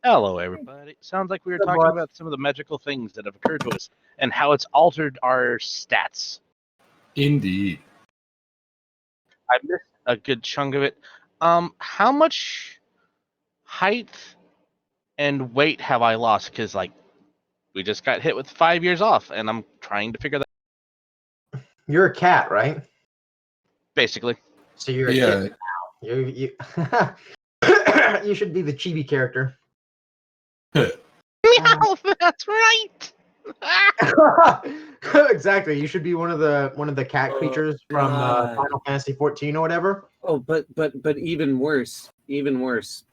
Hello, everybody. Sounds like we were Good talking boy. about some of the magical things that have occurred to us and how it's altered our stats. Indeed. I missed a good chunk of it. How much height and weight have I lost? Because, we just got hit with 5 years off, and I'm trying to figure that out. You're a cat, right? Basically. So you're a Yeah. kitten now. You you should be the chibi character. Meow, that's right! Exactly. You should be one of the cat creatures from Final Fantasy 14 or whatever. Oh, but even worse.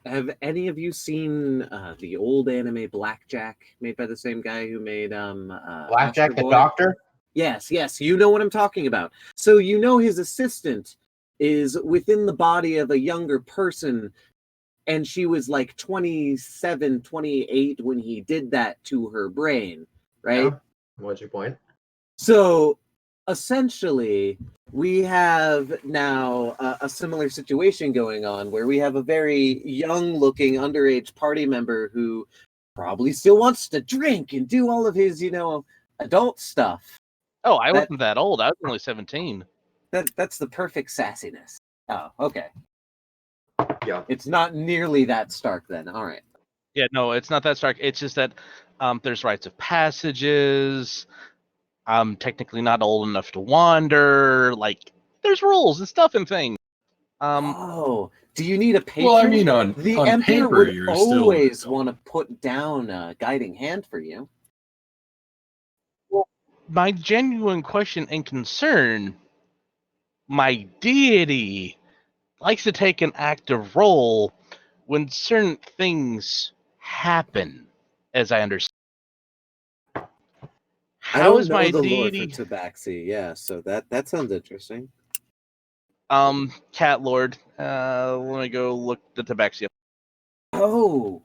Have any of you seen the old anime Blackjack, made by the same guy who made Blackjack Astro the Boy? Doctor? Yes, you know what I'm talking about. So you know his assistant is within the body of a younger person, and she was like 27, 28 when he did that to her brain, right? Yeah. What's your point? So essentially, we have now a similar situation going on where we have a very young-looking underage party member who probably still wants to drink and do all of his, adult stuff. Oh, I wasn't that old. I was only 17. That's the perfect sassiness. Oh, okay. Yeah. It's not nearly that stark then. All right. Yeah, no, it's not that stark. It's just that there's rites of passages. I'm technically not old enough to wander. There's rules and stuff and things. Oh, do you need a patron? Well, I mean, on Emperor paper, would you're always still want to put down a guiding hand for you. Well, my genuine question and concern, my deity likes to take an active role when certain things happen, as I understand. How is my deity? Lore for Tabaxi, yeah, so that sounds interesting. Cat Lord. Let me go look the Tabaxi up. Oh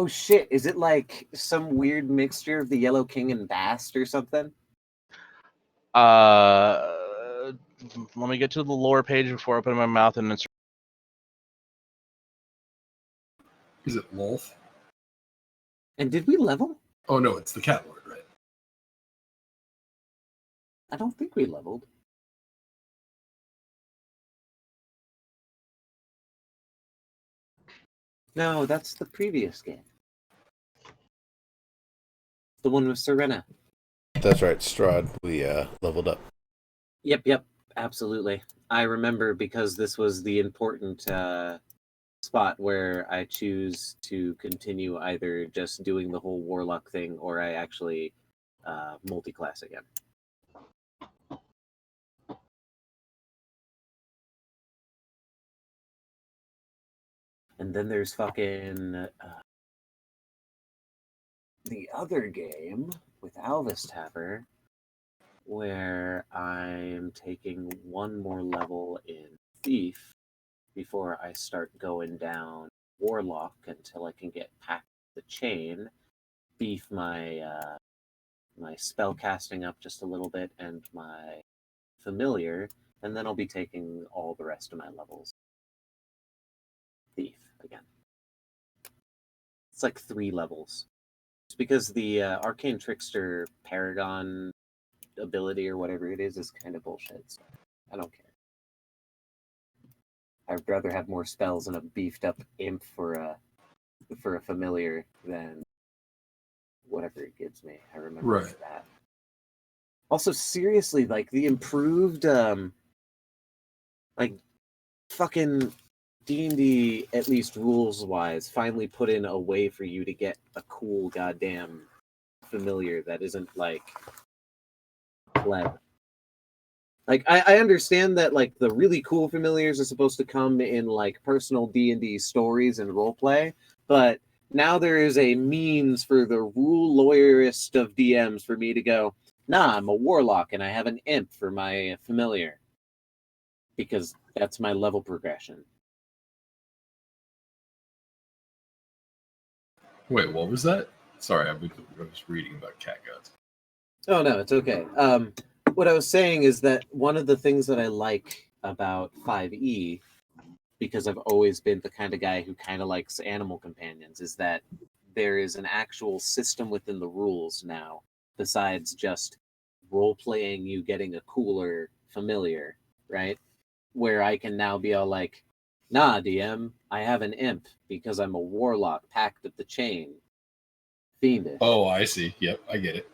shit! Is it like some weird mixture of the Yellow King and Bast or something? Let me get to the lore page before I open my mouth and insert. Is it Wolf? And did we level? Oh no, it's the Cat Lord, right? I don't think we leveled. No, that's the previous game. The one with Serena. That's right, Strahd. We leveled up. Yep, absolutely. I remember because this was the important spot where I choose to continue either just doing the whole Warlock thing or I actually multi-class again. And then there's fucking the other game with Alvis Tapper, where I'm taking one more level in Thief before I start going down Warlock until I can get past the chain, beef my my spell casting up just a little bit and my familiar, and then I'll be taking all the rest of my levels. Thief again. It's like 3 levels. It's because the Arcane Trickster Paragon ability or whatever it is kind of bullshit. So I don't care. I'd rather have more spells and a beefed up imp for a familiar than whatever it gives me. I remember that. Also, seriously, like the improved fucking D&D, at least rules-wise, finally put in a way for you to get a cool goddamn familiar that isn't, pleb. I understand that, the really cool familiars are supposed to come in, personal D&D stories and roleplay, but now there is a means for the rule lawyerist of DMs for me to go, nah, I'm a warlock and I have an imp for my familiar. Because that's my level progression. Wait, what was that? Sorry, I was reading about cat guts. Oh, no, it's okay. What I was saying is that one of the things that I like about 5e, because I've always been the kind of guy who kind of likes animal companions, is that there is an actual system within the rules now, besides just role-playing you getting a cooler familiar, right? Where I can now be all like, nah, DM, I have an imp because I'm a warlock, Pact of the Chain, fiendish. Oh, I see. Yep, I get it.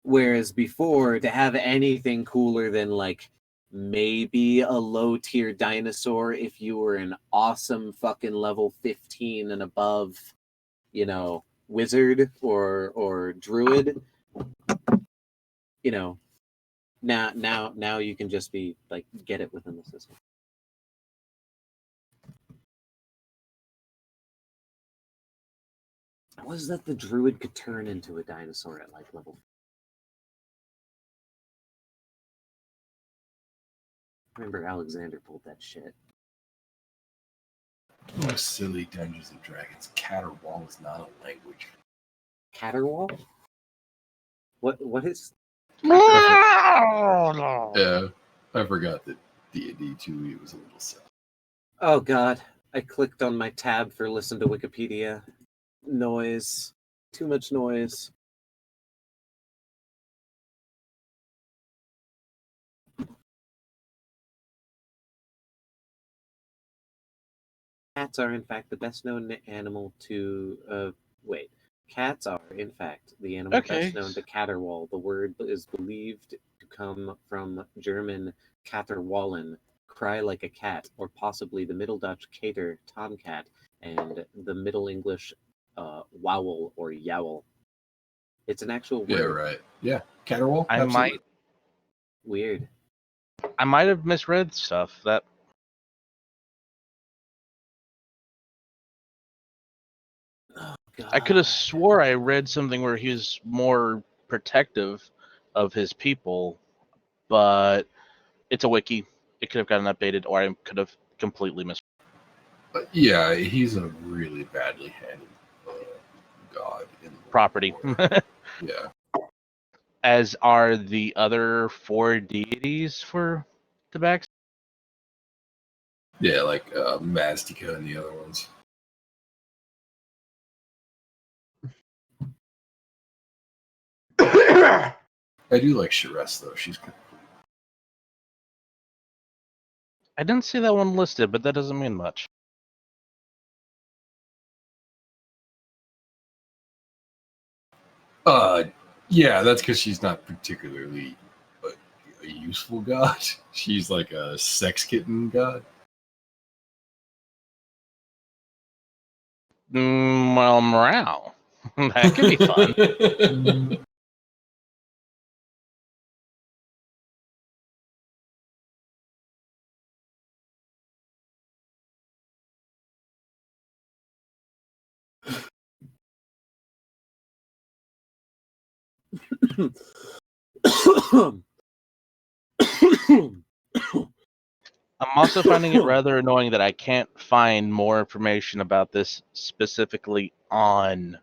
Whereas before, to have anything cooler than like maybe a low tier dinosaur if you were an awesome fucking level 15 and above, you know, wizard or druid, you know, now you can just be like get it within the system. Was that the druid could turn into a dinosaur at like level? Remember Alexander pulled that shit. Oh, silly Dungeons and Dragons. Caterwaul is not a language. Caterwaul? What is? Yeah, I forgot that D&D 2 was a little sad. Oh god, I clicked on my tab for listen to Wikipedia. Noise. Too much noise. Cats are in fact the best known animal to Cats are, in fact, the animal Okay. best known to caterwaul. The word is believed to come from German caterwaulen, cry like a cat, or possibly the Middle Dutch cater, tomcat, and the Middle English wawl or yowl. It's an actual word. Yeah, right. Yeah, Caterwaul. I absolutely. Weird. might have misread stuff. That Oh, God. I could have swore I read something where he was more protective of his people, but it's a wiki. It could have gotten updated, or I could have completely missed. Yeah, he's a really badly handled god in the Property. lore. Yeah. As are the other 4 deities for Tabax. Yeah, like Mastica and the other ones. I do like Sharess, though. She's kind of cool. I didn't see that one listed, but that doesn't mean much. Yeah, that's because she's not particularly a useful god. She's like a sex kitten god. Well, morale. That could be fun. I'm also finding it rather annoying that I can't find more information about this specifically on.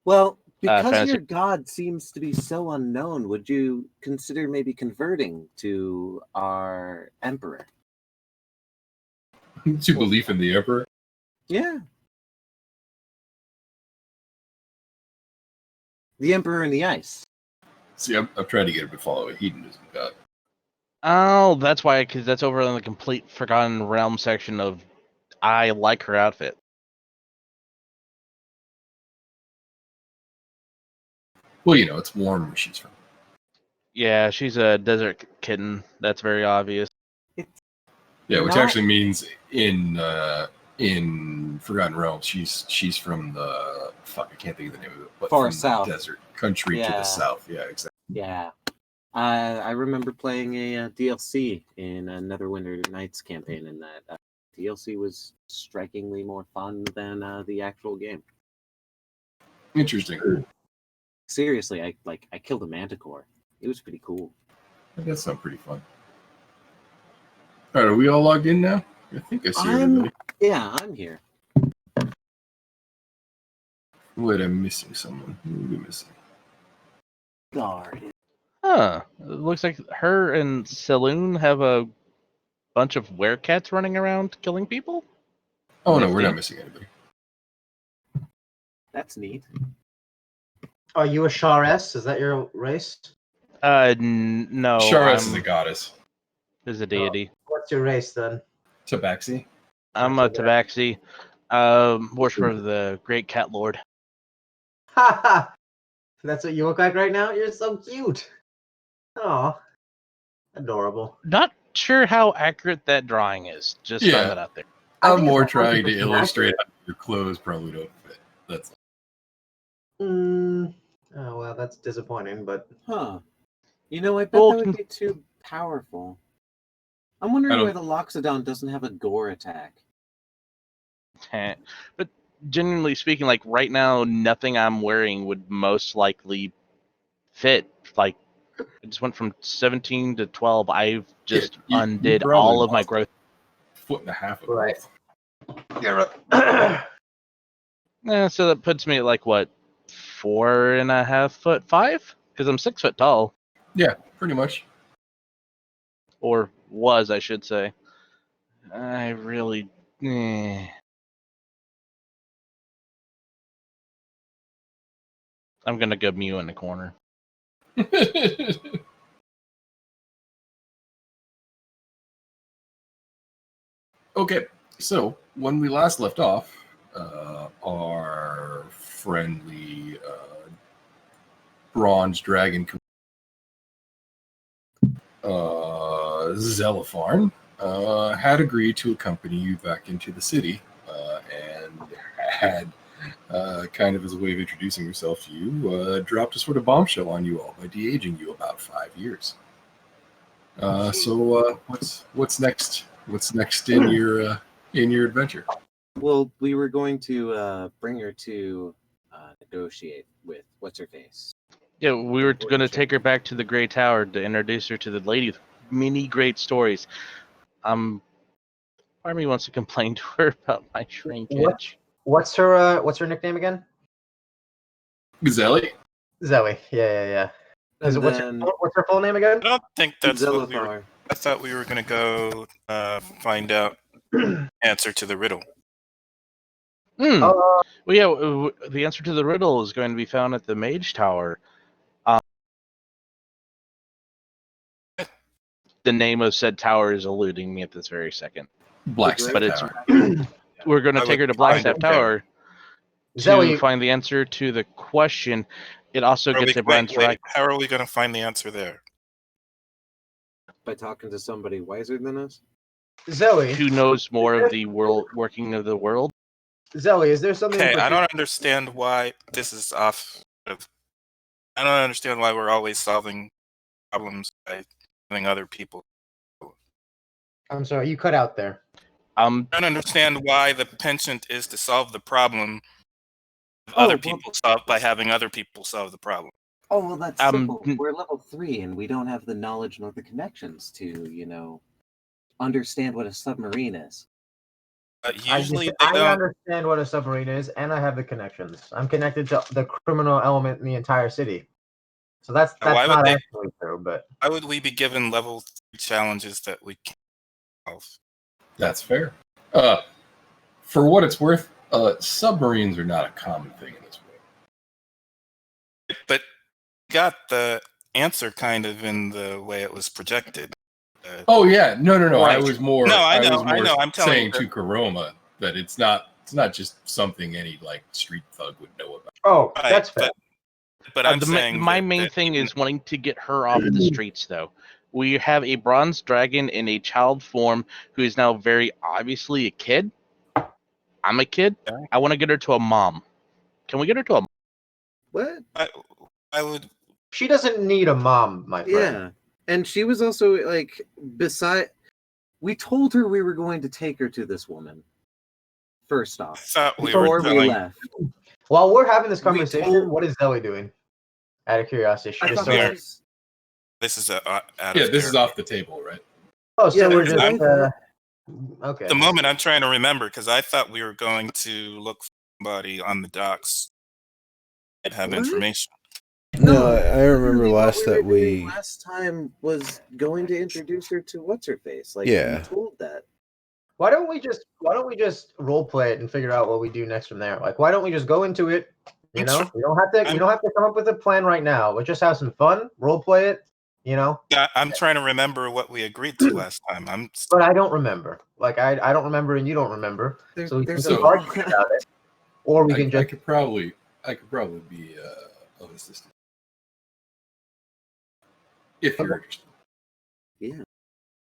Well, because Fantasy. your god seems to be so unknown, would you consider maybe converting to our emperor? To belief in the Emperor? Yeah. The Emperor in the Ice. See, I'm trying to get him to follow a hedonism god. Oh, that's why, because that's over in the complete Forgotten Realm section of I like her outfit. Well, you know, it's warm where she's from. Yeah, she's a desert kitten. That's very obvious. Yeah, which Not- actually means in Forgotten Realms, she's from the I can't think of the name of it, but Far from south. the desert country to Yeah. the south. Yeah, exactly. Yeah. I remember playing a DLC in a Netherwinter Nights campaign, and that DLC was strikingly more fun than the actual game. Interesting. Seriously, I killed a manticore. It was pretty cool. That sounds pretty fun. All right, are we all logged in now? I think I see everybody. Yeah, I'm here. Wait, I'm missing someone. Who are we missing? Guard. Huh. It looks like her and Saloon have a bunch of werecats running around killing people. Oh no, we're Nifty. not missing anybody. That's neat. Are you a Shar-S? Is that your race? No. Sharas is a goddess. Is a deity. What's your race then? Tabaxi. I'm a Tabaxi. Worshiper of the Great Cat Lord. Ha ha! That's what you look like right now? You're so cute. Oh, adorable. Not sure how accurate that drawing is. Just throwing that out there. I I'm think it's more 100% trying to illustrate accurate. how your clothes probably don't fit. That's Oh well, that's disappointing, but Huh. You know, I bet Well, that would be too powerful. I'm wondering I why don't- the Loxodon doesn't have a gore attack. But genuinely speaking, like right now, nothing I'm wearing would most likely fit. Like, I just went from 17 to 12. I've just you undid probably all of my lost growth. a foot and a half of Right. growth. So that puts me at like what, 4.5 foot 5? Because I'm 6 foot tall, Yeah, pretty much. or was, I should say. I really. I'm gonna go Mew in the corner. Okay, so when we last left off, our friendly bronze dragon Zelopharn had agreed to accompany you back into the city and had kind of as a way of introducing herself to you, dropped a sort of bombshell on you all by de-aging you about 5 years. So what's next? What's next in your adventure? Well, we were going to bring her to negotiate with what's her face. Yeah, we were going to take her back to the Grey Tower to introduce her to the lady with many great stories. Part of me wants to complain to her about my shrinkage. what's her nickname again? Gazelli? Zoe. Yeah. And What's her full name again? I don't think that's what we were. Zelifar. I thought we were going to go find out answer to the riddle. Oh, Well, yeah, the answer to the riddle is going to be found at the Mage Tower. The name of said tower is eluding me at this very second. Blackstaff But it's Tower. we're going to I take her would to find Blackstaff it there. Tower to Zoe. find the answer to the question. It also gets a bronze dragon. How are we going to find the answer there? By talking to somebody wiser than us? Zoe. Who knows more of the world working of the world? Zoe, is there something? Okay, I don't understand why this is off. I don't understand why we're always solving problems by having other people. I'm sorry, you cut out there. I don't understand why the penchant is to solve the problem of Oh, other well- people solve by having other people solve the problem. Oh, well, that's Um, simple. We're level 3, and we don't have the knowledge nor the connections to, understand what a submarine is. Usually they I don't. understand what a submarine is, and I have the connections. I'm connected to the criminal element in the entire city. So that's Why would not they- actually true, but Why would we be given level 3 challenges that we can't solve? That's fair. For what it's worth, submarines are not a common thing in this world. But got the answer kind of in the way it was projected. Oh yeah, no. Right. I was more. No, I know, was more I know, I'm telling saying you to Karoma that it's not just something any like street thug would know about. oh, Right, that's fair. but I'm The saying my that- main that thing even- is wanting to get her off the streets, though. We have a bronze dragon in a child form who is now very obviously a kid. I'm a kid. Yeah. I want to get her to a mom. Can we get her to a? What? I would. She doesn't need a mom, my friend. Yeah. And she was also, we told her we were going to take her to this woman. First I off. thought we Before were we telling. left. While we're having this We conversation, told- what is Zoe doing? Out of curiosity, I just thought so we she are- was- This is out Yeah, of this is character. off the table, right? Oh, so Yeah, we're because just okay. At the moment, I'm trying to remember because I thought we were going to look for somebody on the docks and have What? information. No, I remember Literally what last were that doing we. last time was going to introduce her to what's her face. Like Yeah. we told that. Why don't we just role play it and figure out what we do next from there? Like, why don't we just go into it? You I'm know, sure- we don't have to come up with a plan right now. Let's just have some fun, role play it. You know, Yeah, I'm trying to remember what we agreed to last time. but I don't remember. Like, I don't remember, and you don't remember. So we can There's keep a arguing about it, or we can I just. could probably be of assistance if you're Okay. interested. Yeah.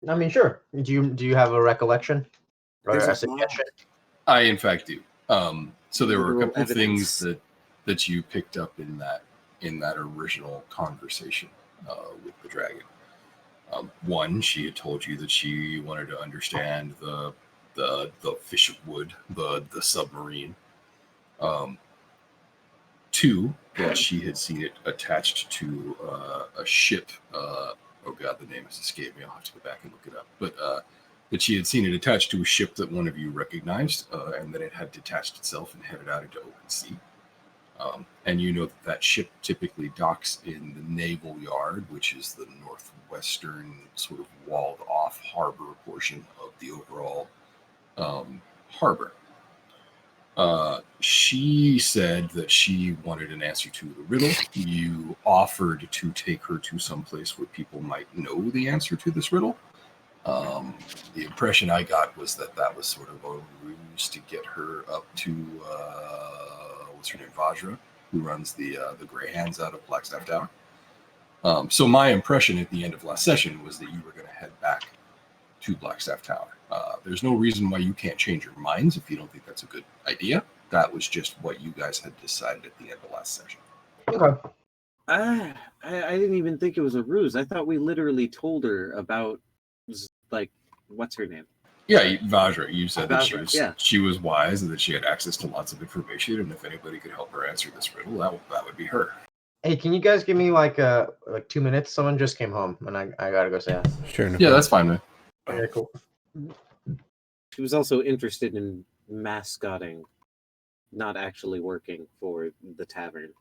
I mean, sure. Do you have a recollection or There's a a suggestion? I, in fact, do. So there were a Literal couple of things evidence. that you picked up in that original conversation with the dragon. One, she had told you that she wanted to understand the fish of wood, the submarine. Two, that she had seen it attached to a ship. Oh God, the name has escaped me. I'll have to go back and look it up. But that she had seen it attached to a ship that one of you recognized, and that it had detached itself and headed out into open sea. And you know that ship typically docks in the naval yard, which is the northwestern sort of walled off harbor portion of the overall harbor. She said that she wanted an answer to the riddle. You offered to take her to some place where people might know the answer to this riddle. The impression I got was that was sort of a ruse to get her up to what's her name, Vajra, who runs the Grey Hands out of Blackstaff Tower. So my impression at the end of last session was that you were going to head back to Blackstaff Tower. There's no reason why you can't change your minds if you don't think that's a good idea. That was just what you guys had decided at the end of last session. Okay. I didn't even think it was a ruse. I thought we literally told her about, like, what's her name? Yeah, Vajra, you said that Vajra, she was wise and that she had access to lots of information, and if anybody could help her answer this riddle, that would be her. Hey, can you guys give me like 2 minutes? Someone just came home, and I gotta go say hi. Sure. No Yeah, problem. that's fine, man. Okay, cool. She was also interested in mascotting, not actually working for the tavern,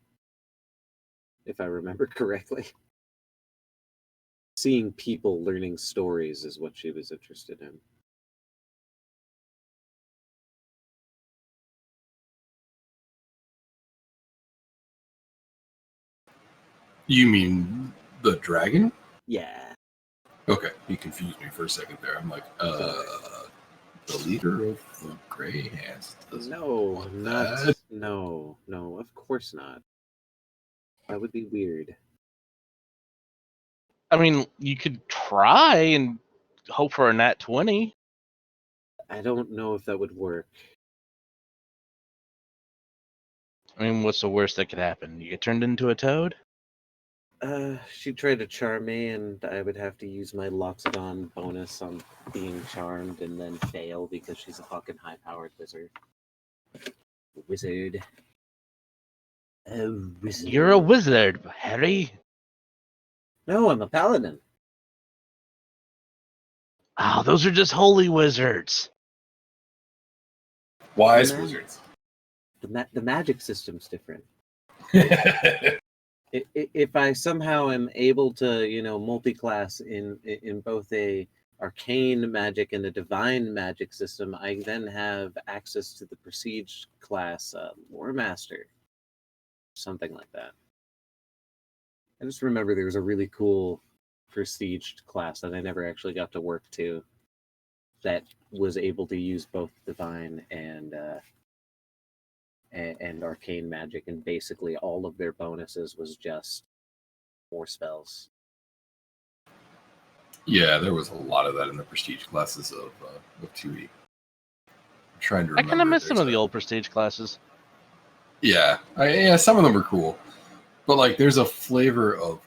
if I remember correctly. Seeing people learning stories is what she was interested in. You mean the dragon? Yeah. Okay, you confused me for a second there. I'm like, the leader of the Grey Hands doesn't No, want not that. no, of course not. That would be weird. I mean, you could try and hope for a nat 20. I don't know if that would work. I mean, what's the worst that could happen? You get turned into a toad? She'd try to charm me, and I would have to use my Loxodon bonus on being charmed and then fail because she's a fucking high-powered wizard. Wizard. A wizard. You're a wizard, Harry. No, I'm a paladin. Oh, those are just holy wizards. Wise Man. wizards. The magic system's different. If I somehow am able to, multi-class in both a arcane magic and a divine magic system, I then have access to the prestige class lore master, something like that. I just remember there was a really cool prestige class that I never actually got to work to that was able to use both divine and arcane magic, and basically all of their bonuses was just more spells. Yeah, there was a lot of that in the prestige classes of 2E. I'm trying to I remember. kind of miss some There's of the old prestige classes. Yeah, yeah, some of them are cool, but like there's a flavor of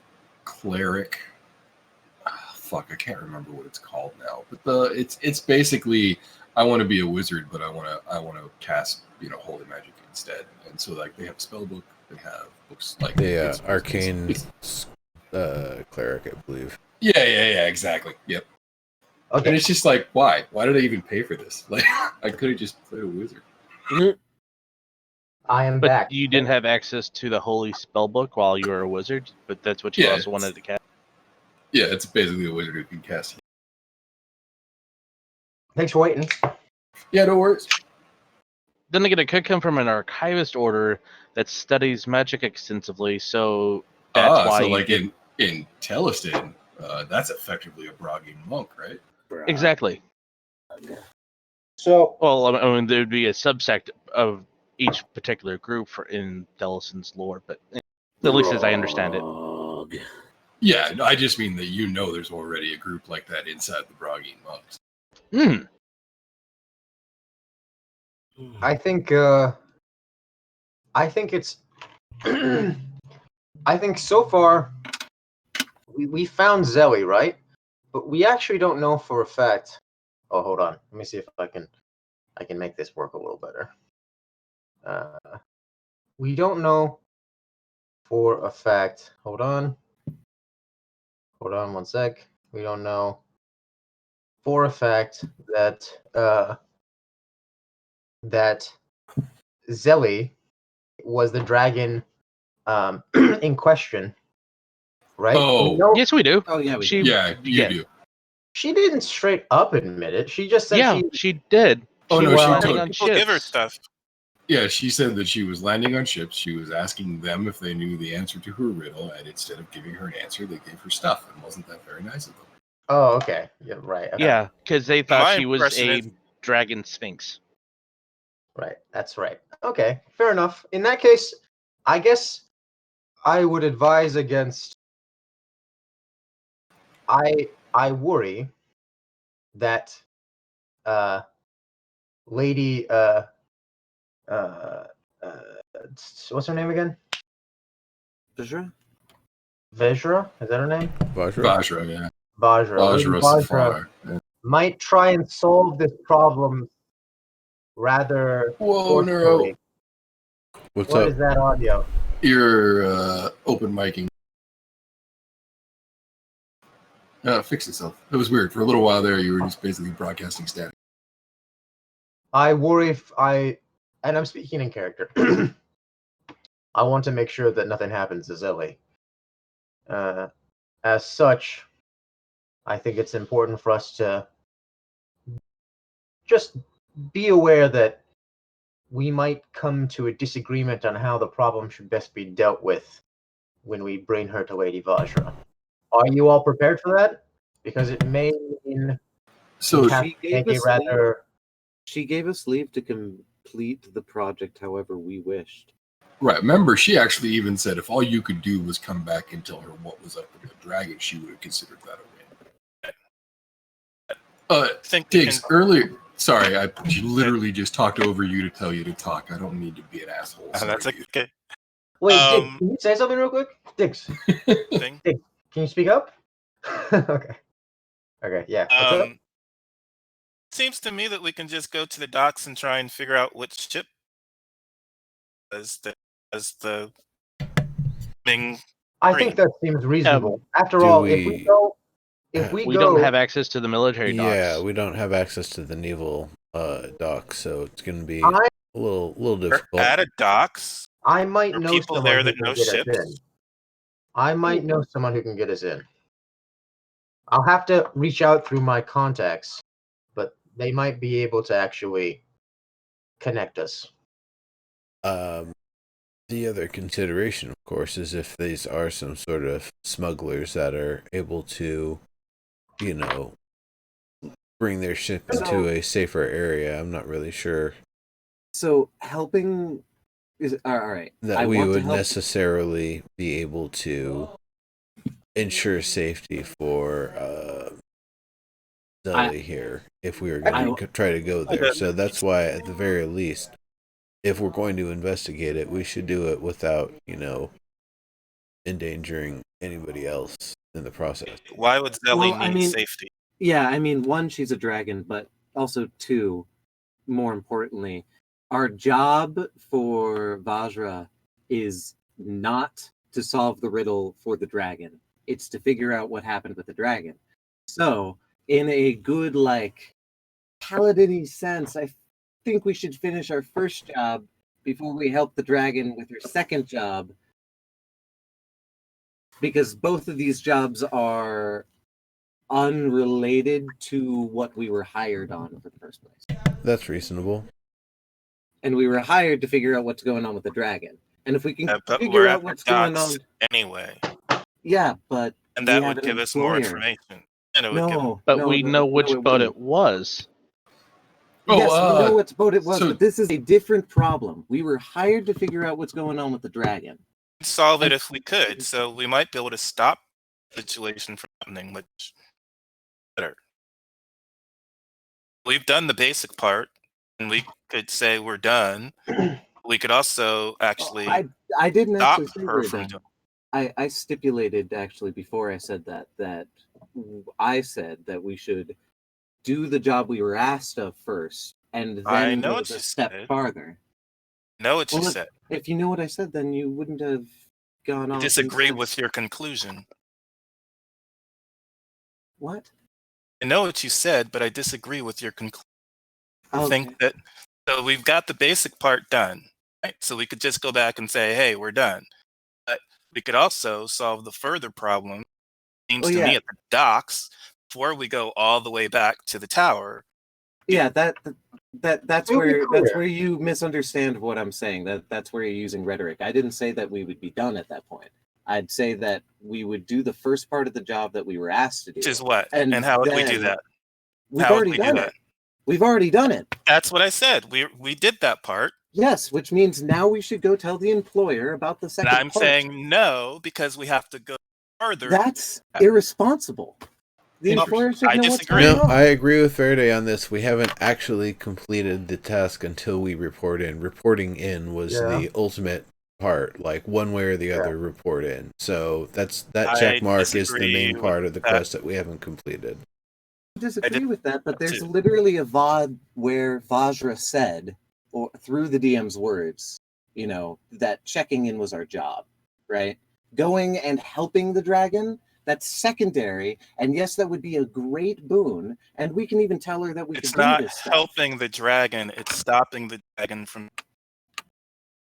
cleric. Fuck, I can't remember what it's called now, but it's basically I want to be a wizard, but I want to cast holy magic instead, and so like they have a spell book, they have books like The arcane cleric, I believe. Yeah, exactly. Yep. Okay. And it's just like, why? Why did I even pay for this? Like, I could have just played a wizard. I am But back. you didn't have access to the holy spellbook while you were a wizard, but that's what you Yeah, also wanted to cast. Yeah, it's basically a wizard who can cast. Thanks for waiting. Yeah, no worries. Then again, it could come from an archivist order that studies magic extensively, so that's why so you like get... in Telestin, that's effectively a Broggian monk, right? Exactly. So Well, I mean, there would be a subsect of each particular group for in Delison's lore, but at least as I understand it. Brog. Yeah, no, I just mean that there's already a group like that inside the Broggian monks. Hmm. I think it's I think so far we found Zelly, right? But we actually don't know for a fact. Oh, hold on. Let me see if I can make this work a little better. We don't know for a fact. Hold on. Hold on one sec. We don't know for a fact that that Zelly was the dragon in question, right? Oh. We know Yes, we do. Oh yeah, we She, do. Yeah, you do. she didn't straight up admit it. She just said Yeah, she did. Oh, She no, was she landing told- on People give her ships. stuff. Yeah, she said that she was landing on ships. She was asking them if they knew the answer to her riddle, and instead of giving her an answer, they gave her stuff. And wasn't that very nice of them? Oh, okay. Yeah, right. Okay. Yeah, because they thought My she was impression a is- dragon sphinx. Right. That's right. Okay. Fair enough. In that case, I guess I would advise against. I worry that lady uh, what's her name again? Vajra? Vajra? Is that her name? Vajra? Vajra, yeah. Vajra. Lady Vajra Vajra Safar. Yeah. might try and solve this problem rather Whoa, Neuro. forcefully. What's What up? is that audio? You're open micing. Fix itself. It was weird. For a little while there, you were just basically broadcasting static. I worry and I'm speaking in character. I want to make sure that nothing happens to Zelly. As such, I think it's important for us to just be aware that we might come to a disagreement on how the problem should best be dealt with when we bring her to Lady Vajra. Are you all prepared for that? Because it may mean So we have She to gave make a us rather. She gave us leave to complete the project however we wished. right, remember, she actually even said if all you could do was come back and tell her what was up with the dragon, she would have considered that a win. I think we Diggs, can- earlier. Sorry, I literally just talked over you to tell you to talk. I don't need to be an asshole. Sorry, that's dude. okay. Wait, Dix, Um, can you say something real quick? Dix, Thing. can you speak up? Okay. Okay, yeah. What's up? Seems to me that we can just go to the docks and try and figure out which ship as the thing. I think that seems reasonable. After do all, we- if we We go, don't have access to the military docks. Yeah, we don't have access to the naval dock, so it's going to be I- a little We're difficult. at a docks. I might There are know people someone there who that can know get us ships. in. I might know someone who can get us in. I'll have to reach out through my contacts, but they might be able to actually connect us. The other consideration, of course, is if these are some sort of smugglers that are able to, bring their ship into a safer area. I'm not really sure So helping is all right. that I we want to would help. necessarily be able to ensure safety for Zelly here if we were going to try to go there. So that's why, at the very least, if we're going to investigate it, we should do it without, endangering anybody else in the process. Why would Zelly Well, I need mean- safety? Yeah, I mean, one, she's a dragon, but also two, more importantly, our job for Vajra is not to solve the riddle for the dragon. It's to figure out what happened with the dragon. So, in a good, paladin-y sense, I think we should finish our first job before we help the dragon with her second job. Because both of these jobs are unrelated to what we were hired on for the first place. That's reasonable. And we were hired to figure out what's going on with the dragon. And if we can But figure we're out at the what's going on, docks anyway, yeah, but and we that have would an give us more employer. information. And it would give No, But no, we no, know no, which it boat wouldn't. it was. Yes, we know what boat it was, so- but this is a different problem. We were hired to figure out what's going on with the dragon. solve it if we could. So we might be able to stop the situation from happening much better. We've done the basic part, and we could say we're done. We could also actually I didn't stop actually say her we're from done. doing. I stipulated actually before I said that I said that we should do the job we were asked of first, and I then know go what the you step said. farther. Know what you Well, said. if you know what I said, then you wouldn't have gone I off. disagree and with said, your conclusion. what? I know what you said, but I disagree with your conclusion. I Okay. think that so we've got the basic part done, right? So we could just go back and say, "Hey, we're done." But we could also solve the further problem. Seems to me at the docks before we go all the way back to the tower. Yeah, that's We'll be where clear. you misunderstand what I'm saying. That's where you're using rhetoric. I didn't say that we would be done at that point. I'd say that we would do the first part of the job that we were asked to do. Which is what? And how would we do then that? We've How would already we do done that? it. We've already done it. That's what I said. We did that part. Yes, which means now we should go tell the employer about the And second I'm part. saying no because we have to go further. That's irresponsible. The employer should I know what's disagree. going No, on. I agree with Verde on this. We haven't actually completed the task until we report in. Reporting in was Yeah. the ultimate part, like one way or the Yeah. other report in. So that I check mark is the disagree main with part of the that. quest that we haven't completed. I disagree with that, but there's too. literally a VOD where Vajra said, or through the DM's words, that checking in was our job, right? Going and helping the dragon, that's secondary, and yes, that would be a great boon, and we can even tell her that we It's could do not this stuff. helping the dragon, it's stopping the dragon from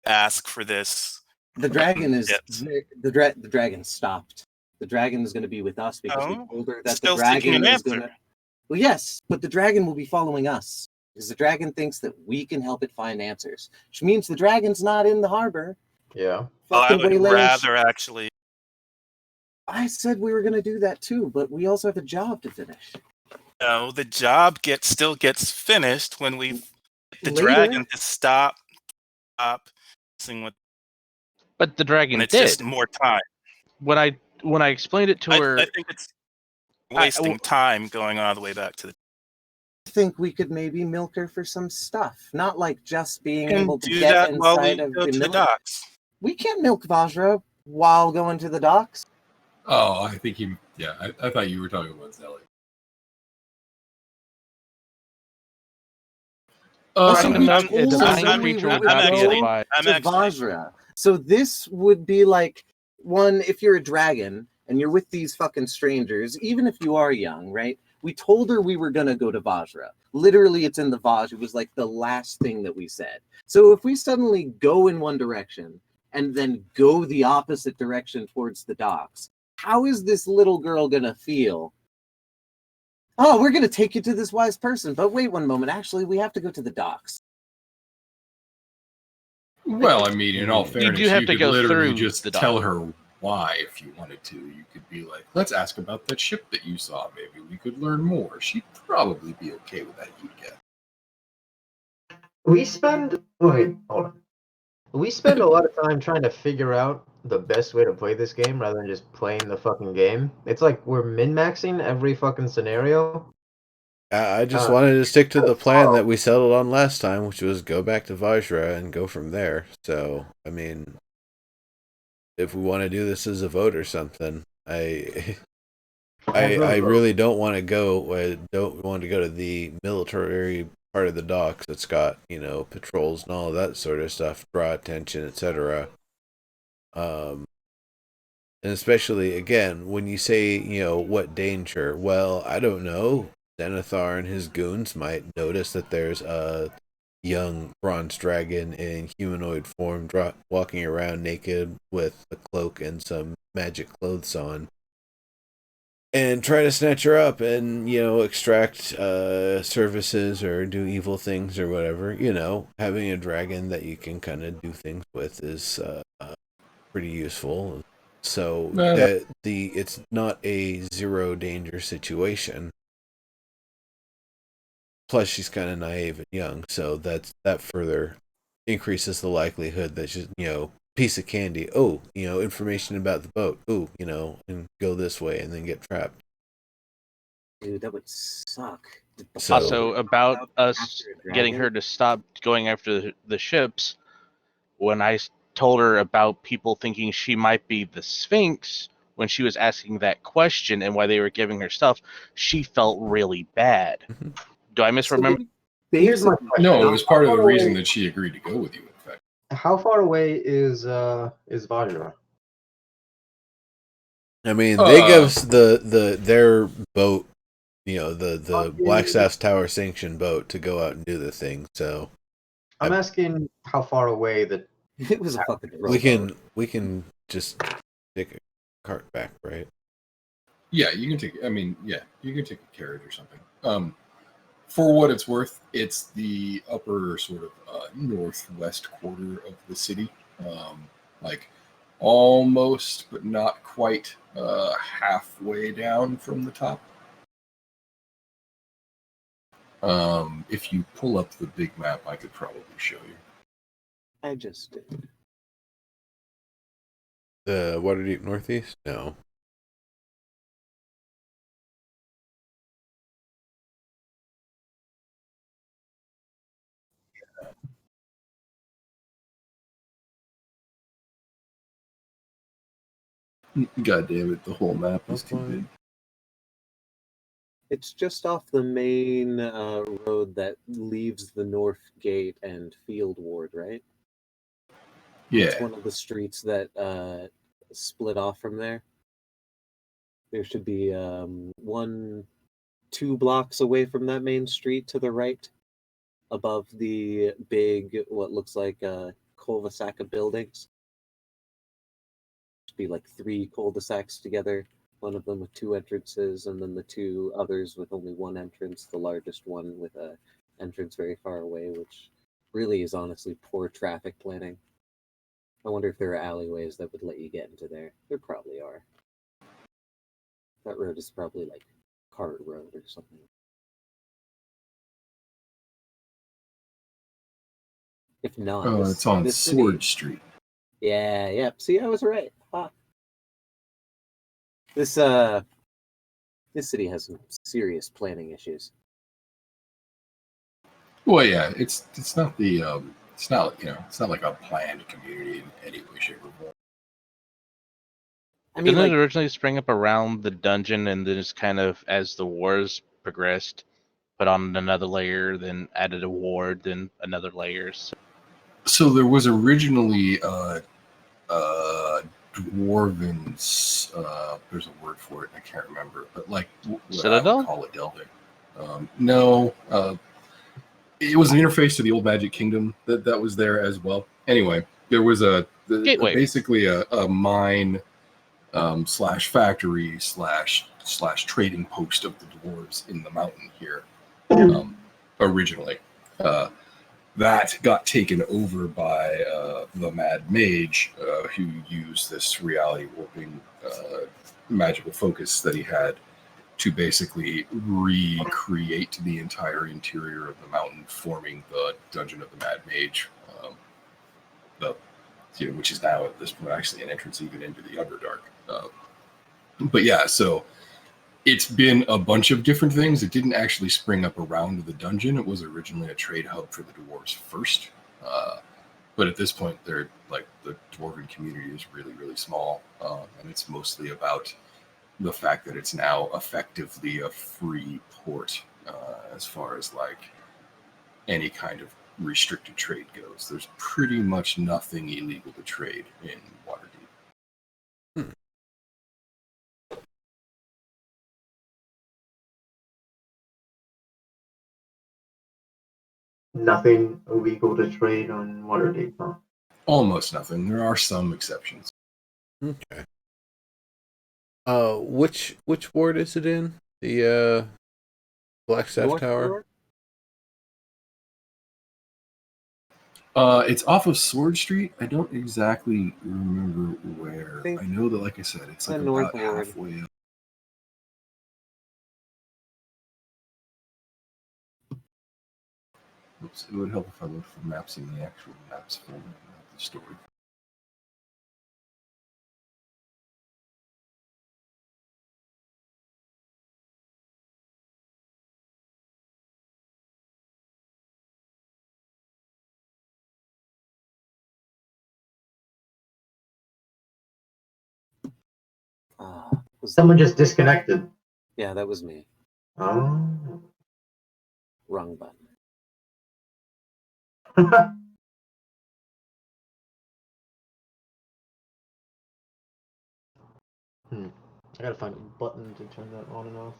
ask for this. The dragon is Yes. the dragon stopped. The dragon is going to be with us because we Oh, told her that the still seeking dragon an is going answer. to. Well, yes, but the dragon will be following us because the dragon thinks that we can help it find answers, which means the dragon's not in the harbor. Yeah. Well, I Fucking would waylaying rather actually. I said we were going to do that too, but we also have a job to finish. No, the job still gets finished when we the Later. dragon to stop messing with. But the dragon And it's did. just more time. When I explained it to her, I think it's wasting time going all the way back to the. I think we could maybe milk her for some stuff, not like just being And able to do get that while we inside of go the to the military. docks. We can't milk Vajra while going to the docks. Oh, I think I thought you were talking about Zelly. Also, Trying to we milk a told divine Zoe creature we would would not be go alive. I'm to actually. Vajra. So this would be like one, if you're a dragon and you're with these fucking strangers, even if you are young, right? We told her we were gonna go to Vajra. Literally, it's in the Vaj. It was like the last thing that we said. So if we suddenly go in one direction and then go the opposite direction towards the docks, how is this little girl gonna feel? Oh, we're gonna take you to this wise person, but wait one moment. Actually, we have to go to the docks. Well, I mean, in all You fairness, do have to could go literally through just the tell dock. her why if you wanted to. You could be like, let's ask about that ship that you saw. Maybe we could learn more. She'd probably be okay with that, you'd get. We spend hold on. We spend a lot of time trying to figure out the best way to play this game rather than just playing the fucking game. It's like we're min-maxing every fucking scenario. I just wanted to stick to the plan that we settled on last time, which was go back to Vajra and go from there. So, I mean, if we want to do this as a vote or something, I really don't want to go. I don't want to go to the military part of the docks that's got patrols and all of that sort of stuff, draw attention, etc. And especially again when you say what danger. Well, I don't know. Zenithar and his goons might notice that there's a young bronze dragon in humanoid form walking around naked with a cloak and some magic clothes on. and try to snatch her up and, extract services or do evil things or whatever. Having a dragon that you can kind of do things with is pretty useful. So that it's not a zero danger situation. Plus, she's kind of naive and young, so that further increases the likelihood that she's, piece of candy. Oh, information about the boat. Oh, and go this way and then get trapped. Dude, that would suck. So- Also, about us After a getting dragon? her to stop going after the ships, when I told her about people thinking she might be the Sphinx when she was asking that question and why they were giving her stuff, she felt really bad. Mhm. Do I misremember? Here's my question. No, it was part of the How far reason away- that she agreed to go with you. In fact, How far away is Vajra? I mean, they give us their boat, the Okay. Blackstaff's Tower sanctioned boat to go out and do the thing. So I'm asking how far away that It was a fucking rowboat. we can just take a cart back, right? yeah, you can take. I mean, yeah, you can take a carriage or something. For what it's worth, it's the upper sort of northwest quarter of the city, like almost, but not quite halfway down from the top. If you pull up the big map, I could probably show you. I just did. The Waterdeep Northeast? No. God damn it, the whole map is too big. It's just off the main road that leaves the North Gate and Field Ward, right? It's Yeah, one of the streets that split off from there. There should be 2 blocks away from that main street to the right, above the big, what looks like cul-de-sac of buildings. Should be like 3 cul-de-sacs together. One of them with 2 entrances, and then the 2 others with only 1 entrance. The largest one with a entrance very far away, which really is honestly poor traffic planning. I wonder if there are alleyways that would let you get into there. There probably are. That road is probably like Cart Road or something. If not, it's on this Sword city... Street. Yeah, yeah. See, I was right. Ah. This city has some serious planning issues. Well, yeah, it's not the it's not it's not like a planned community in any way, shape, or form. I mean, Didn't like, it originally spring up around the dungeon and then just kind of as the wars progressed, put on another layer, then added a ward, then another layer? So there was originally dwarven. There's a word for it, I can't remember, but like what I Citadel? would call it delving. No, it was an interface to the old Magic Kingdom that was there as well. Anyway, there was Gateway. basically a mine slash factory slash trading post of the dwarves in the mountain here originally. That got taken over by the Mad Mage, who used this reality warping magical focus that he had to basically recreate the entire interior of the mountain, forming the Dungeon of the Mad Mage, which is now at this point actually an entrance even into the Underdark. But yeah, so it's been a bunch of different things. It didn't actually spring up around the dungeon. It was originally a trade hub for the dwarves first. But at this point, they're like the dwarven community is really, really small. And it's mostly about the fact that it's now effectively a free port as far as like any kind of restricted trade goes. There's pretty much nothing illegal to trade in Waterdeep. Nothing illegal to trade on Waterdeep, huh? Almost nothing. There are some exceptions. Okay. Which ward is it in? The Blackstaff North Tower? Ward? It's off of Sword Street. I don't exactly remember where. Think I know that, like I said, it's like the North about Ward. halfway up. Oops, it would help if I looked for maps in the actual maps format of the story. Someone just disconnected. Yeah, that was me. Oh. Wrong button. I gotta find a button to turn that on and off.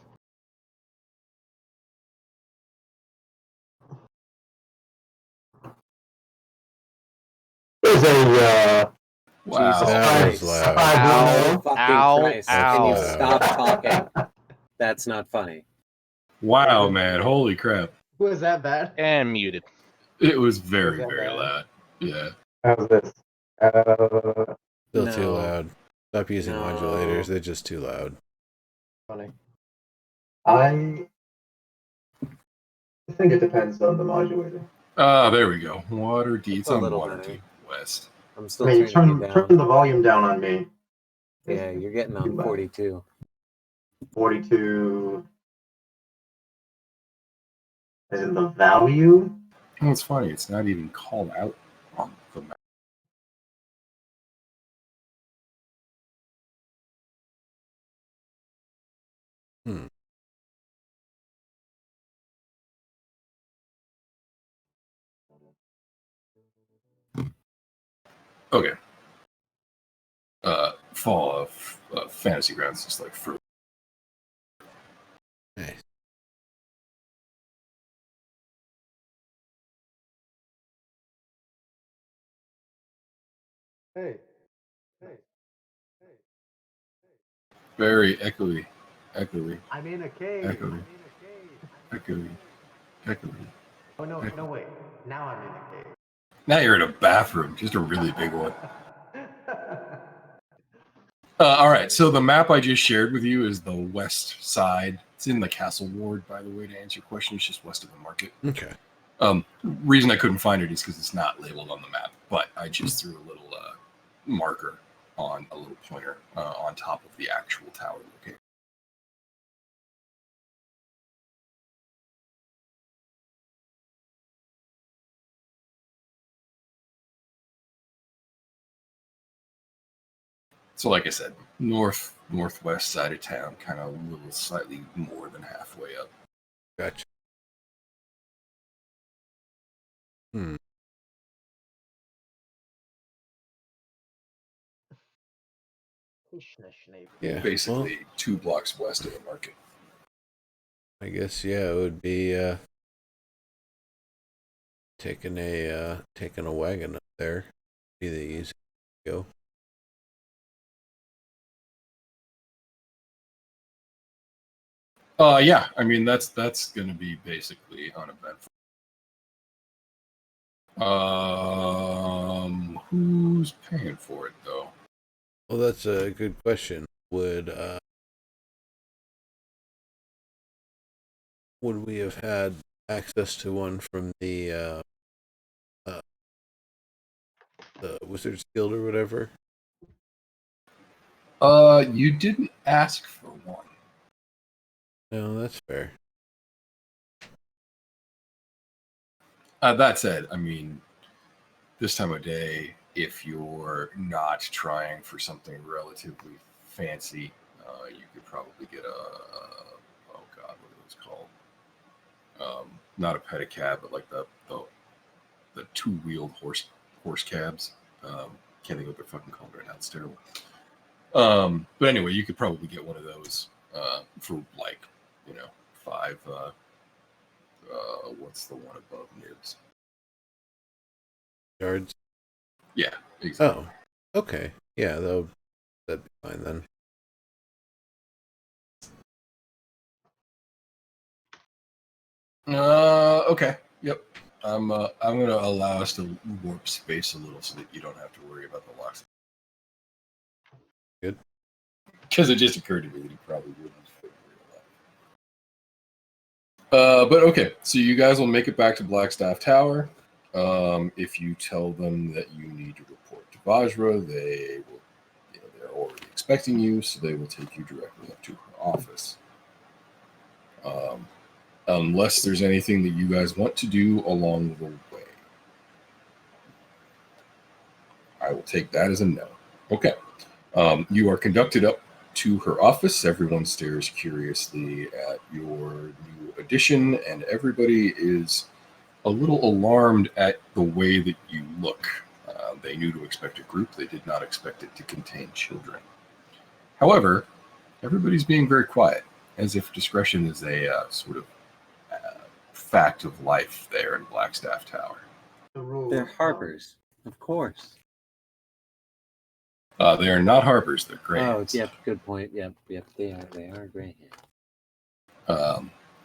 There's a Wow. Jesus That was Christ. loud. Ow, Fucking ow, Christ. Can you ow. stop talking? That's not funny. Wow, man. Holy crap. Was that bad? And muted. It was very, Was that very bad? loud. Yeah. How's this? Still too No. loud. Stop using No. modulators. They're just too loud. Funny. I think it depends on the modulator. Ah, there we go. Water Deep. It's A on little Water better. Deep West. I'm I still mean, turning you turn down. the volume down on me. Yeah, you're getting Too on loud. 42. 42. As in the value? Oh, it's funny. It's not even called out on the map. Hmm. Okay. Fall of Fantasy Grounds is like for Nice. Hey. very echoey. Echoey. I'm in a cave. Echoey. Echoey. Echoey. Oh, no, wait. Now I'm in a cave. Now you're in a bathroom, just a really big one. All right, so the map I just shared with you is the west side. It's in the Castle Ward, by the way, to answer your question. It's just west of the market. Okay. Reason I couldn't find it is because it's not labeled on the map, but I just threw a little marker on a little pointer on top of the actual tower location. So, like I said, northwest side of town, kind of a little slightly more than halfway up. Gotcha. Hmm. Yeah. Basically, 2 blocks west of the market. Well, I guess yeah, it would be taking a wagon up there. Be the easy go. Yeah, I mean that's going to be basically uneventful. Who's paying for it though? Well, that's a good question. Would we have had access to one from the Wizards Guild or whatever? You didn't ask for one. No, that's fair. That said, I mean, this time of day, if you're not trying for something relatively fancy, you could probably get oh god, what are those called? Not a pedicab, but like the 2-wheeled horse cabs. Can't think of what they're fucking called right now. It's terrible. But anyway, you could probably get one of those for like, 5. What's the one above Nibs? Yards. Yeah, exactly. Oh, okay. Yeah, that'd be fine then. Okay. Yep. I'm gonna allow us to warp space a little so that you don't have to worry about the locks. Good. Because it just occurred to me that he probably wouldn't fit real life. But okay, so you guys will make it back to Blackstaff Tower. If you tell them that you need to report to Vajra, they will. They're already expecting you, so they will take you directly up to her office. Unless there's anything that you guys want to do along the way. I will take that as a no. Okay. You are conducted up to her office. Everyone stares curiously at your new addition, and everybody is a little alarmed at the way that you look. They knew to expect a group. They did not expect it to contain children. However, everybody's being very quiet, as if discretion is a sort of fact of life there in Blackstaff Tower. They're harbors, of course. They are not harbors, they're greyhounds. Oh, yep, good point. Yep, they are greyhounds.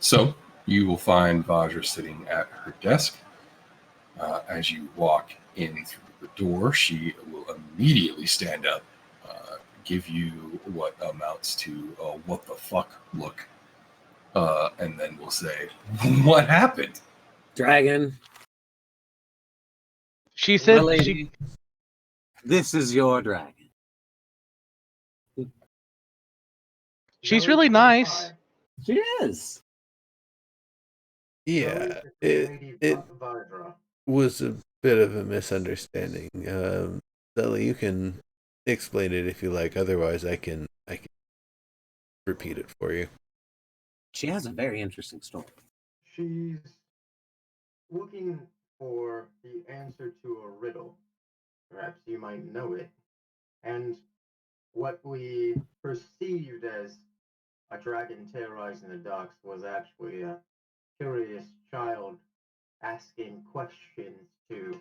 So you will find Vajra sitting at her desk. As you walk in through the door, she will immediately stand up, give you what amounts to a what the fuck look, and then will say, "What happened?" Dragon. She said My lady, this is your dragon. she's really nice. She is. Yeah, it was a bit of a misunderstanding. Zelly, you can explain it if you like. Otherwise, I can repeat it for you. She has a very interesting story. She's looking for the answer to a riddle. Perhaps you might know it. And what we perceived as a dragon terrorizing the docks was actually a curious child asking questions to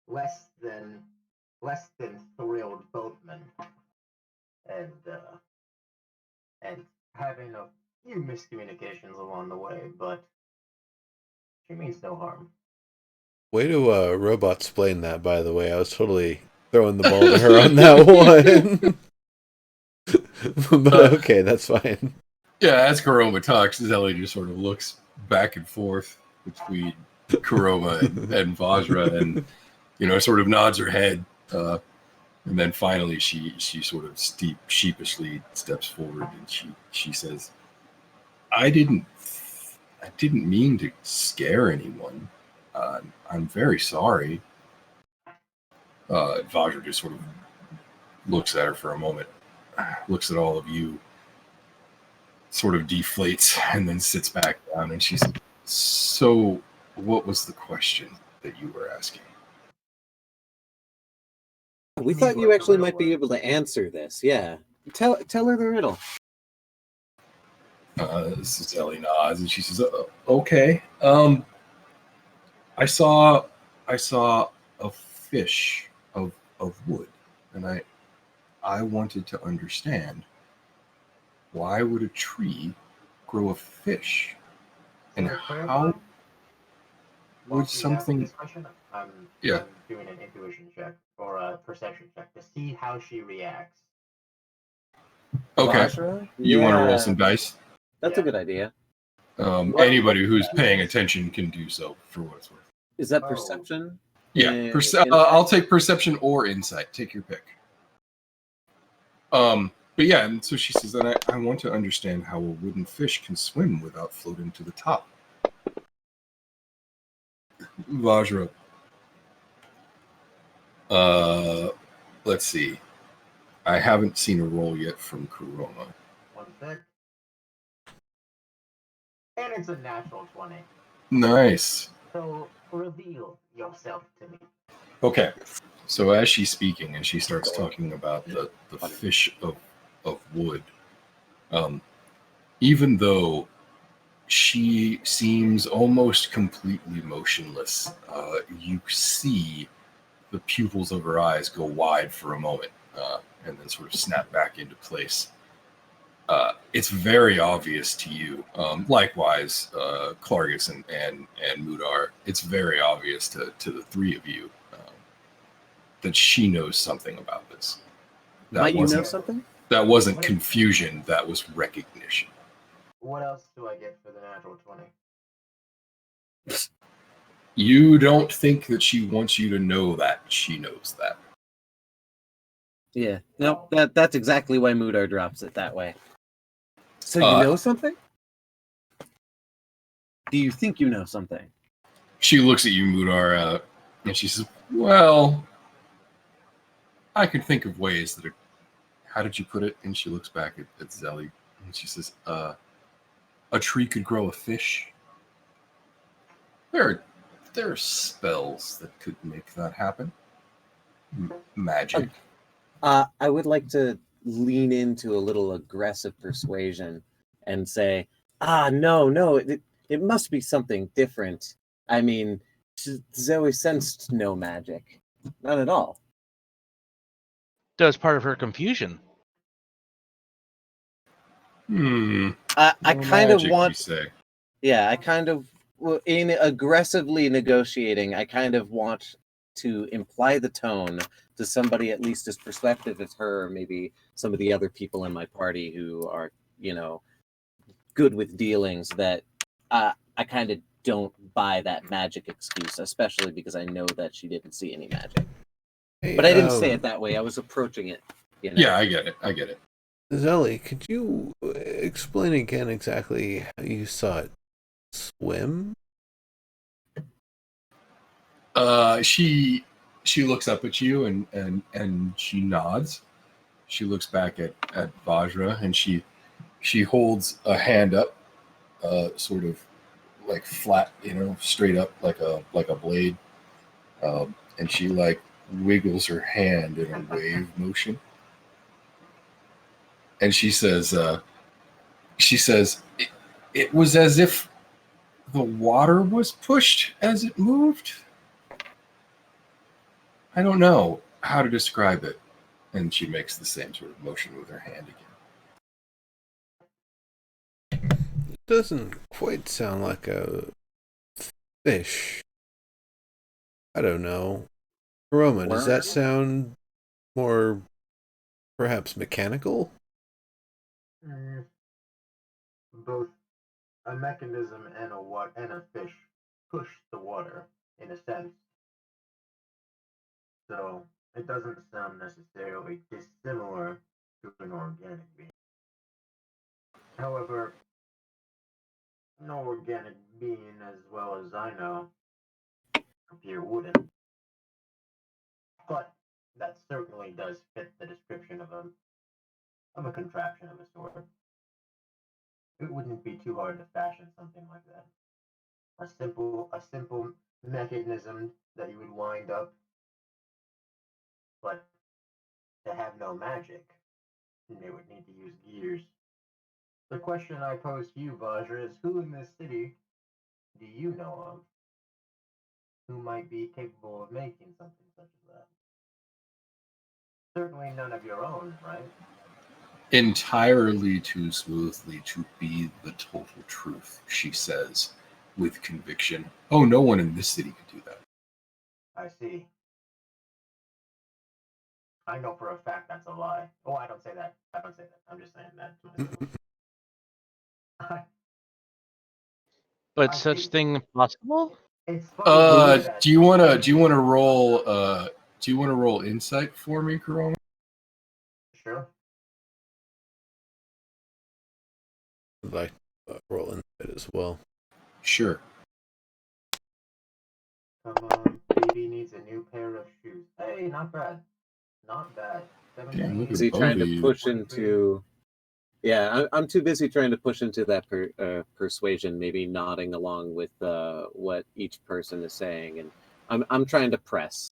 less than thrilled boatmen, and having a few miscommunications along the way, but she means no harm. Way to robot explain that, by the way. I was totally throwing the ball to her on that one. But okay, that's fine. Yeah, as Kuroma talks, Zelly just sort of looks back and forth between Kuroma and Vajra, and sort of nods her head, and then finally she sort of sheepishly steps forward and she says, "I didn't mean to scare anyone. I'm very sorry." Vajra just sort of looks at her for a moment, looks at all of you, sort of deflates, and then sits back down, and she said, "So, what was the question that you were asking?" We thought you actually might be able to answer this. Yeah. Tell her the riddle. Ellie nods, and she says, "Okay. I saw a fish of wood, and I wanted to understand, why would a tree grow a fish, and how would something?" I'm doing an intuition check or a perception check to see how she reacts. Okay. Vajra? You want to roll some dice? That's a good idea. Anybody who's paying attention can do so, for what it's worth. Is that perception? Yeah, I'll take perception or insight. Take your pick. But yeah, and so she says, "Then I want to understand how a wooden fish can swim without floating to the top." Vajra. Let's see. I haven't seen a roll yet from Kuroma. One sec. And it's a natural 20. Nice. So reveal yourself to me. Okay. So as she's speaking and she starts talking about the fish of wood, even though she seems almost completely motionless, you see the pupils of her eyes go wide for a moment, and then sort of snap back into place. it's very obvious to you. Likewise, Clargus and Mudar, it's very obvious to the three of you that she knows something about this. Might you know something? That wasn't confusion. That was recognition. What else do I get for the natural 20? You don't think that she wants you to know that she knows that. Yeah. No, that's exactly why Mudar drops it that way. So you know something? Do you think you know something? She looks at you, Mudar, and she says, well, I can think of ways that are... How did you put it? And she looks back at Zelly, and she says, a tree could grow a fish. There are spells that could make that happen. Magic. I would like to lean into a little aggressive persuasion and say, no, it must be something different. I mean, Zoe sensed no magic. Not at all. That was part of her confusion. I No kind of magic, want... you say. Yeah, I kind of... In aggressively negotiating, I kind of want to imply the tone to somebody at least as perspective as her, or maybe some of the other people in my party who are, good with dealings, that I kind of don't buy that magic excuse, especially because I know that she didn't see any magic. Hey, But I didn't say it that way. I was approaching it. Yeah, I get it. Zelly, could you explain again exactly how you saw it swim? She looks up at you and she nods. She looks back at Vajra, and she holds a hand up, sort of like flat, straight up like a blade, and she like wiggles her hand in a wave motion, and she says, it was as if the water was pushed as it moved. I don't know how to describe it. And she makes the same sort of motion with her hand again. It doesn't quite sound like a fish. I don't know. Roman, does that sound more perhaps mechanical? Both a mechanism and a fish push the water in a sense. So it doesn't sound necessarily dissimilar to an organic being. However, no organic being, as well as I know, appear wooden. But that certainly does fit the description of a contraption of a sort. It wouldn't be too hard to fashion something like that. A simple mechanism that you would wind up, but to have no magic, they would need to use gears. The question I pose to you, Vajra, is who in this city do you know of who might be capable of making something such as that? Certainly none of your own, right? Entirely too smoothly to be the total truth, she says with conviction. Oh, no one in this city could do that. I see. I know for a fact that's a lie. Oh, I don't say that. I'm just saying that to myself. But such thing possible? It's funny. Do you want to roll insight for me, Corona? Sure. I'd like to roll in it as well. Sure. Come on, baby needs a new pair of shoes. Hey, not bad. Not bad. Damn, Is he trying to push into... Yeah, I'm too busy trying to push into that persuasion, maybe nodding along with what each person is saying, and I'm trying to press.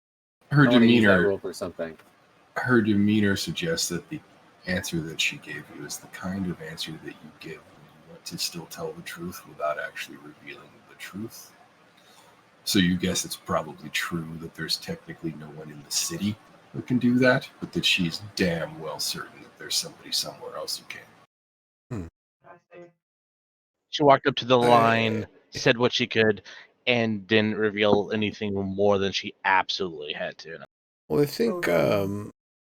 Her demeanor roll for something. Her demeanor suggests that the answer that she gave you is the kind of answer that you give when you want to still tell the truth without actually revealing the truth. So you guess it's probably true that there's technically no one in the city who can do that, but that she's damn well certain that there's somebody somewhere else who can. I see. She walked up to the line, said what she could, and didn't reveal anything more than she absolutely had to. Well, I think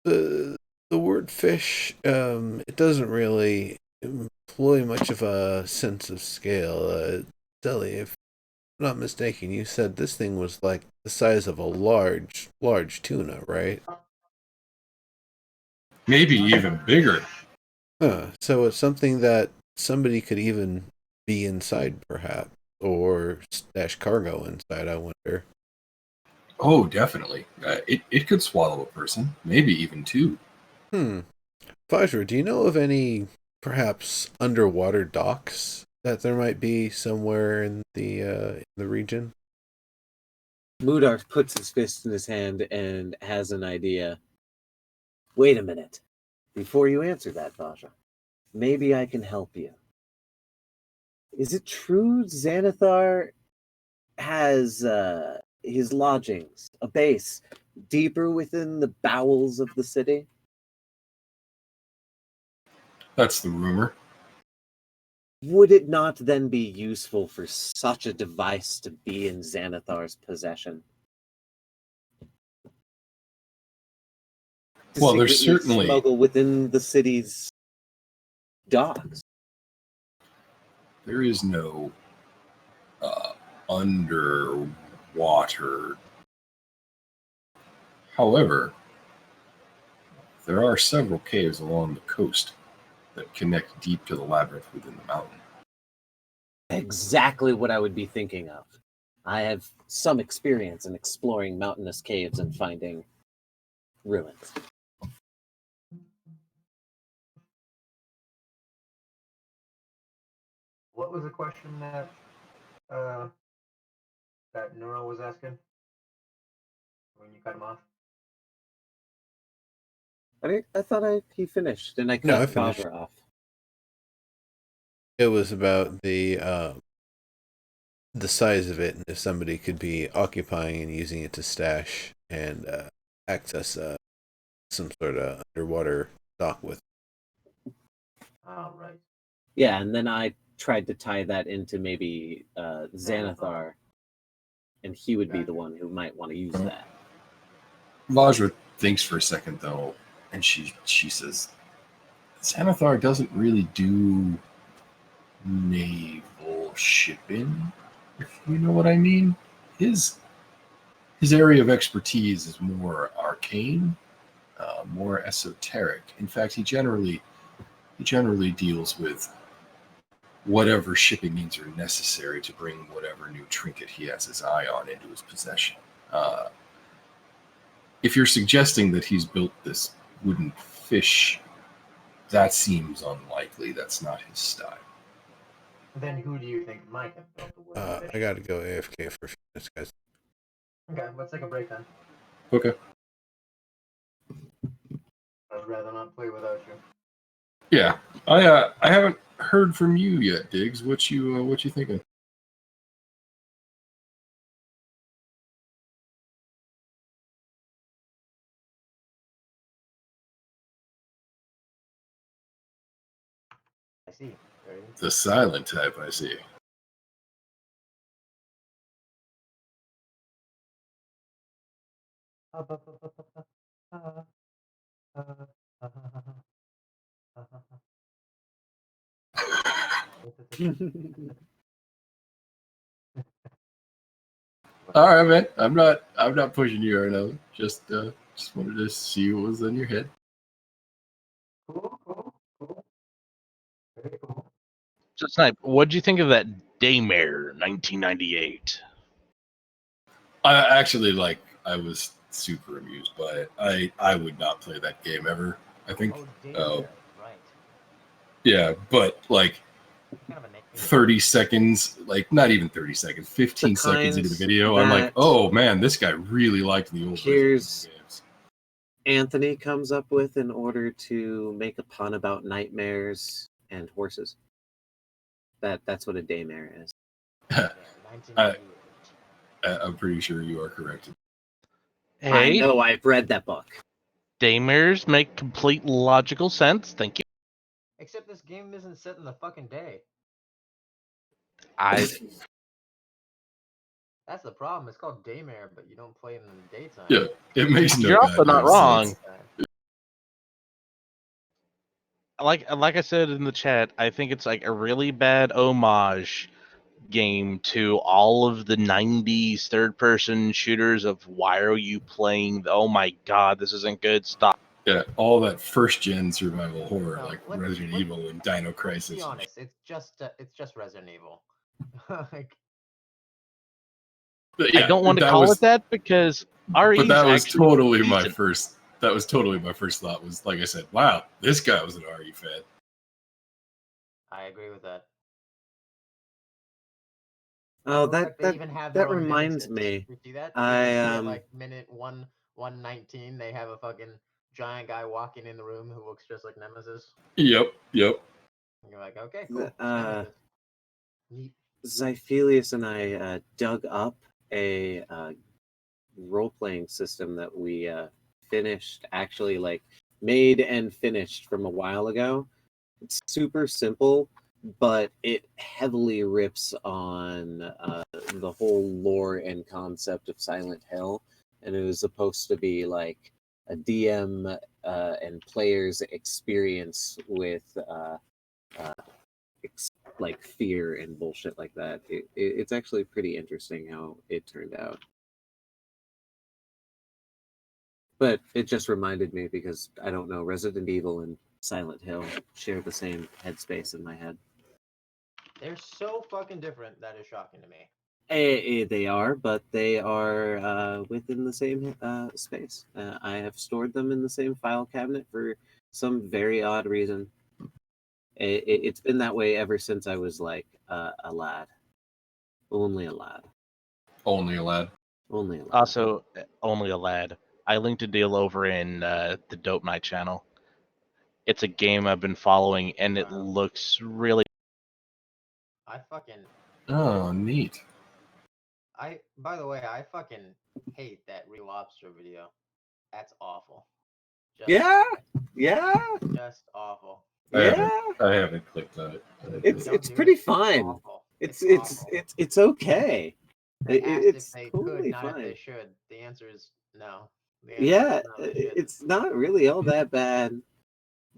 the word fish it doesn't really employ much of a sense of scale. Deli, if I'm not mistaken, you said this thing was like the size of a large tuna, right? Maybe even bigger. So it's something that somebody could even be inside, perhaps, or stash cargo inside, I wonder. Oh, definitely. It could swallow a person, maybe even two. Vajra, do you know of any, perhaps, underwater docks that there might be somewhere in the region? Mudark puts his fist in his hand and has an idea. Wait a minute. Before you answer that, Vaja, maybe I can help you. Is it true Xanathar has his lodgings, a base, deeper within the bowels of the city? That's the rumor. Would it not then be useful for such a device to be in Xanathar's possession? To Well, there's secretly certainly smuggle within the city's docks. there is no underwater. However, there are several caves along the coast that connect deep to the labyrinth within the mountain. Exactly what I would be thinking of. I have some experience in exploring mountainous caves and finding ruins. What was the question that Neuro was asking when you cut him off? I thought he finished, and I No, I cut finished. Vajra off. It was about the size of it, and if somebody could be occupying and using it to stash and access some sort of underwater dock with. Oh, right. Yeah, and then I tried to tie that into maybe Xanathar, and he would be the one who might want to use that. Vajra thinks for a second, though, and she says, Xanathar doesn't really do naval shipping, if you know what I mean. His area of expertise is more arcane, more esoteric. In fact, he generally deals with whatever shipping means are necessary to bring whatever new trinket he has his eye on into his possession. If you're suggesting that he's built this wooden fish, that seems unlikely. That's not his style. Then who do you think might have built the wooden fish? I gotta go AFK for a few minutes, guys. Okay, let's take a break then. Okay. I'd rather not play without you. Yeah, I haven't heard from you yet, Diggs. What you thinking? I see. The silent type, I see. All right, man. I'm not pushing you right now. Just wanted to see what was in your head. Cool. Very cool. So, Snipe, what do you think of that Daymare 1998? I was super amused by it. I would not play that game ever, I think. Oh, right. Yeah, but like Kind of a nickname. 30 seconds, like not even 30 seconds, 15 seconds into the video, I'm like, oh man, this guy really liked the old Here's games. Anthony comes up with in order to make a pun about nightmares and horses. That's what a daymare is. I'm pretty sure you are correct. Hey, I know, I've read that book. Daymares make complete logical sense. Thank you. Except this game isn't set in the fucking day. I That's the problem. It's called Daymare, but you don't play in the daytime. Yeah, it makes no You're also not goddamn wrong. sense. like I said in the chat, I think it's like a really bad homage game to all of the 90s third-person shooters of why are you playing oh my god, this isn't good, stop. Yeah, all that first-gen survival horror No, like let's- Resident let's- Evil and Dino Let's Crisis. be honest. It's just Resident Evil. Like, But yeah, I don't want to that call was, it that because RE but is that was actually totally my decent. first. That was totally my first thought. Was like I said, wow, this guy was an RE fan. I agree with that. Oh, Look, they even have their that own reminds nemesis. me. You see that? I, At like minute 119, they have a fucking giant guy walking in the room who looks just like Nemesis. Yep. And you're like, okay, cool. It's Nemesis. Neat. Zyphelius and I dug up a role-playing system that we finished, actually, like made and finished from a while ago. It's super simple, but it heavily rips on the whole lore and concept of Silent Hill, and it was supposed to be like a DM and player's experience with like fear and bullshit like that. It's actually pretty interesting how it turned out. But it just reminded me because I don't know, Resident Evil and Silent Hill share the same headspace in my head. They're so fucking different that is shocking to me. They are, but they are within the same space. I have stored them in the same file cabinet for some very odd reason. It's been that way ever since I was like a lad. Only a lad. Only a lad. Only a lad. Also, only a lad. I linked a deal over in the Dope Night channel. It's a game I've been following, and it looks really. I fucking. Oh, neat. By the way, I fucking hate that real lobster video. That's awful. Yeah. Just awful. I haven't clicked on it. It's pretty fine. Awful. It's awful. okay. They asked It's if they totally could, not fine. if they should. The answer is no. The answer Yeah, is no, they shouldn't. it's not really all that bad.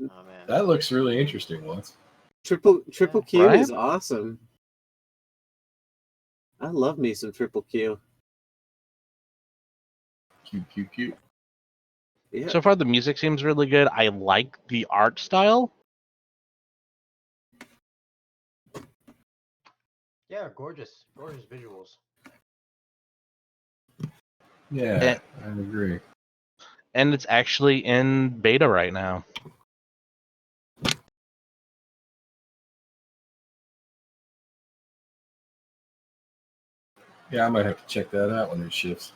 Oh man. That looks really interesting, Once. Triple Q Right? is awesome. I love me some Triple Q. Cute. Yeah. So far, the music seems really good. I like the art style. Yeah, gorgeous visuals. Yeah, I agree. And it's actually in beta right now. Yeah, I might have to check that out when it ships.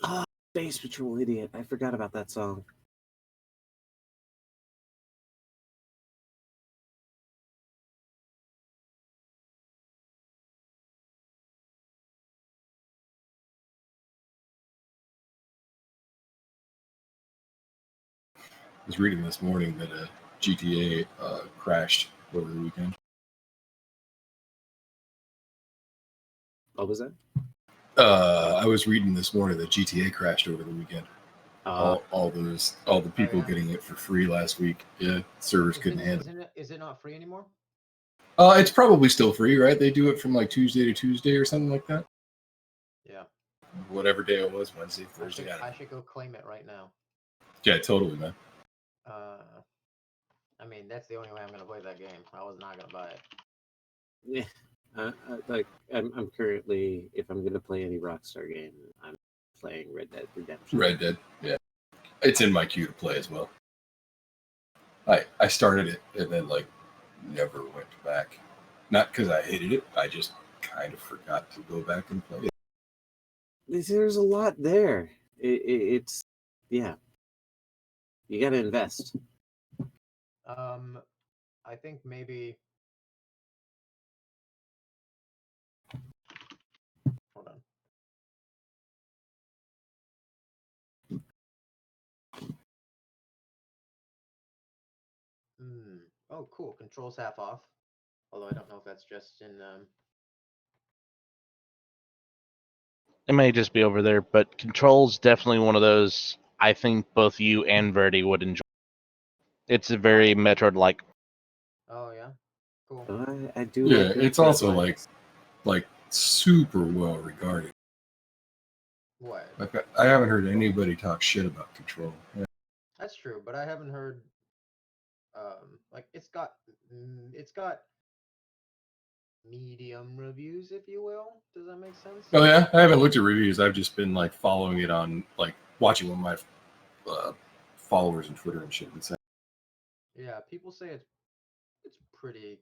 Oh, Space Patrol Idiot. I forgot about that song. I was reading this morning that GTA crashed over the weekend. What was that? I was reading this morning that GTA crashed over the weekend. All the people yeah. getting it for free last week. Yeah, servers couldn't handle it. Is it not free anymore? It's probably still free, right? They do it from like Tuesday to Tuesday or something like that. Yeah. Whatever day it was, Wednesday, Thursday. I should go claim it right now. Yeah, totally, man. I mean, that's the only way I'm gonna play that game. I was not gonna buy it. Yeah. Like I'm currently, if I'm gonna play any Rockstar game, I'm playing Red Dead Redemption. Red Dead, yeah. It's in my queue to play as well. I started it and then like never went back. Not because I hated it, I just kind of forgot to go back and play it. There's a lot there. It's yeah. You gotta invest. I think maybe. Hold on. Oh, cool. Controls half off. Although I don't know if that's just in. It may just be over there, but Control's definitely one of those I think both you and Verdi would enjoy. It's a very Metroid-like. Oh yeah, cool. I do Yeah, like it's also like super well regarded. What? Like I haven't heard anybody talk shit about Control. Yeah. That's true, but I haven't heard. Like it's got medium reviews, if you will. Does that make sense? Oh yeah, I haven't looked at reviews. I've just been like following it on like watching what my followers on Twitter and shit would say. Yeah, people say it's pretty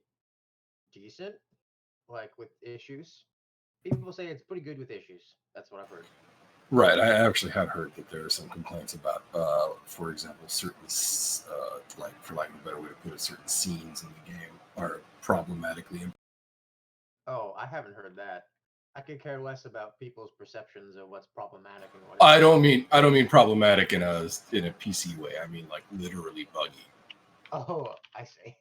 decent, like with issues. People say it's pretty good with issues. That's what I've heard. Right, I actually have heard that there are some complaints about, for example, certain, like for lack of a better way to put it, certain scenes in the game are problematically. Oh, I haven't heard that. I could care less about people's perceptions of what's problematic and what. I don't mean problematic in a PC way. I mean like literally buggy. Oh, I see.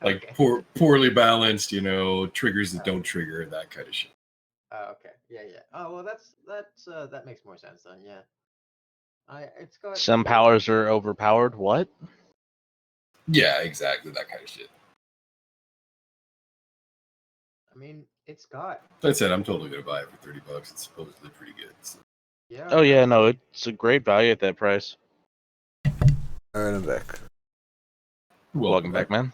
Like Okay. poorly balanced, triggers that don't trigger, that kind of shit. Okay. Yeah. Oh well, that makes more sense then. Yeah. It's got. Some powers are overpowered. What? Yeah, exactly, that kind of shit. I mean, it's got. That said, I'm totally gonna buy it for $30. It's supposedly pretty good. So. Yeah. Oh yeah, no, it's a great value at that price. All right, I'm back. Welcome back, man.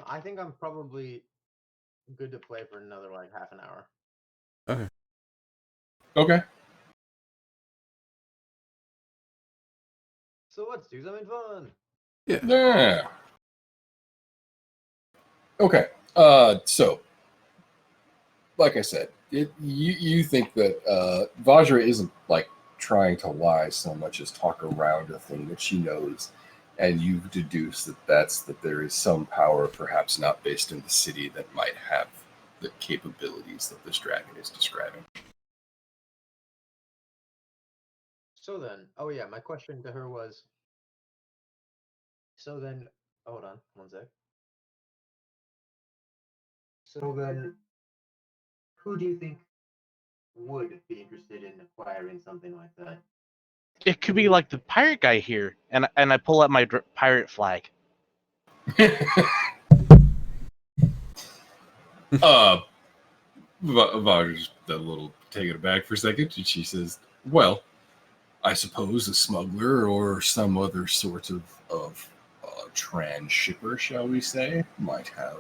I think I'm probably good to play for another like half an hour. Okay. So let's do something fun. Yeah. Okay. So, like I said, you think that Vajra isn't like trying to lie so much as talk around a thing that she knows, and you deduce that there is some power, perhaps not based in the city, that might have the capabilities that this dragon is describing. So then, oh yeah, my question to her was. So then, hold on one sec. So then, who do you think would be interested in acquiring something like that? It could be like the pirate guy here, and I pull out my pirate flag. Vadra's a little taken aback for a second, and she says, "Well, I suppose a smuggler or some other sort of transshipper, shall we say, might have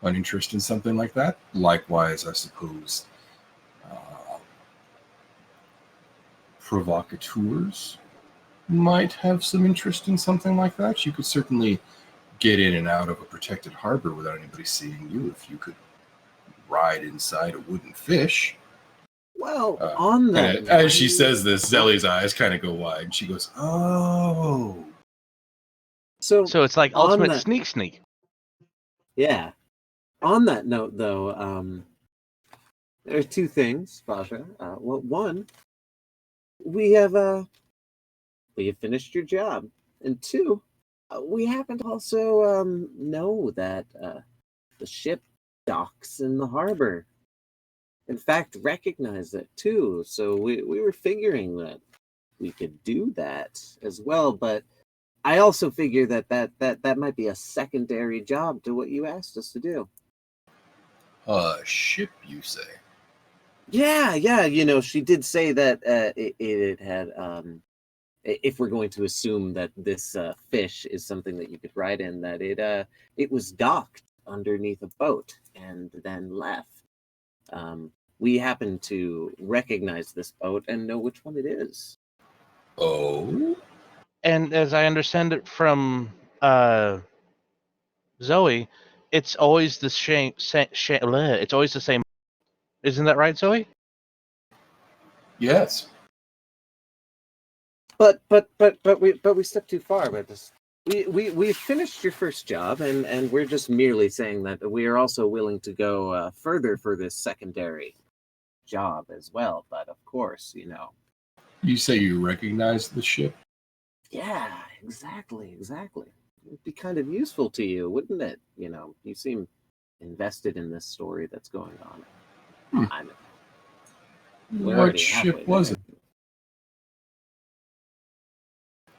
an interest in something like that. Likewise, I suppose provocateurs might have some interest in something like that. You could certainly get in and out of a protected harbor without anybody seeing you if you could ride inside a wooden fish." Well, on that, as she says this, Zelly's eyes kind of go wide. And she goes, "Oh." So it's like on ultimate that- sneak. Yeah. On that note, though, there are two things, Basha. Well, one, we have finished your job, and two, we happen to also know that the ship docks in the harbor. In fact, recognize it too. So we were figuring that we could do that as well, but I also figure that might be a secondary job to what you asked us to do. Ship, you say? Yeah. She did say that it had. If we're going to assume that this fish is something that you could ride in, that it was docked underneath a boat and then left. We happen to recognize this boat and know which one it is. Oh? And as I understand it from Zoe, it's always the it's always the same. Isn't that right, Zoe? Yes. But we stepped too far with this. We finished your first job, and we're just merely saying that we are also willing to go further for this secondary job as well. But of course, You say you recognize the ship? Yeah, exactly. be kind of useful to you, wouldn't it? You seem invested in this story that's going on. We're What already ship halfway was there. it?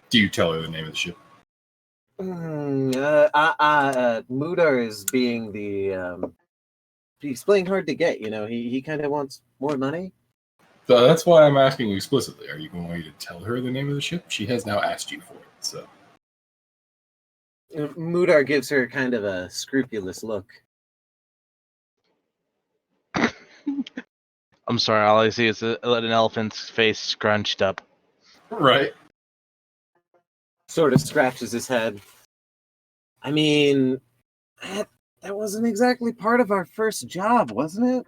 Do you tell her the name of the ship? Mudar is being he's playing hard to get. He kind of wants more money. So that's why I'm asking you explicitly. Are you going to tell her the name of the ship? She has now asked you for it. So Mudar gives her kind of a scrupulous look. I'm sorry, all I see is an elephant's face scrunched up. right. Sort of scratches his head. I mean, that wasn't exactly part of our first job, wasn't it?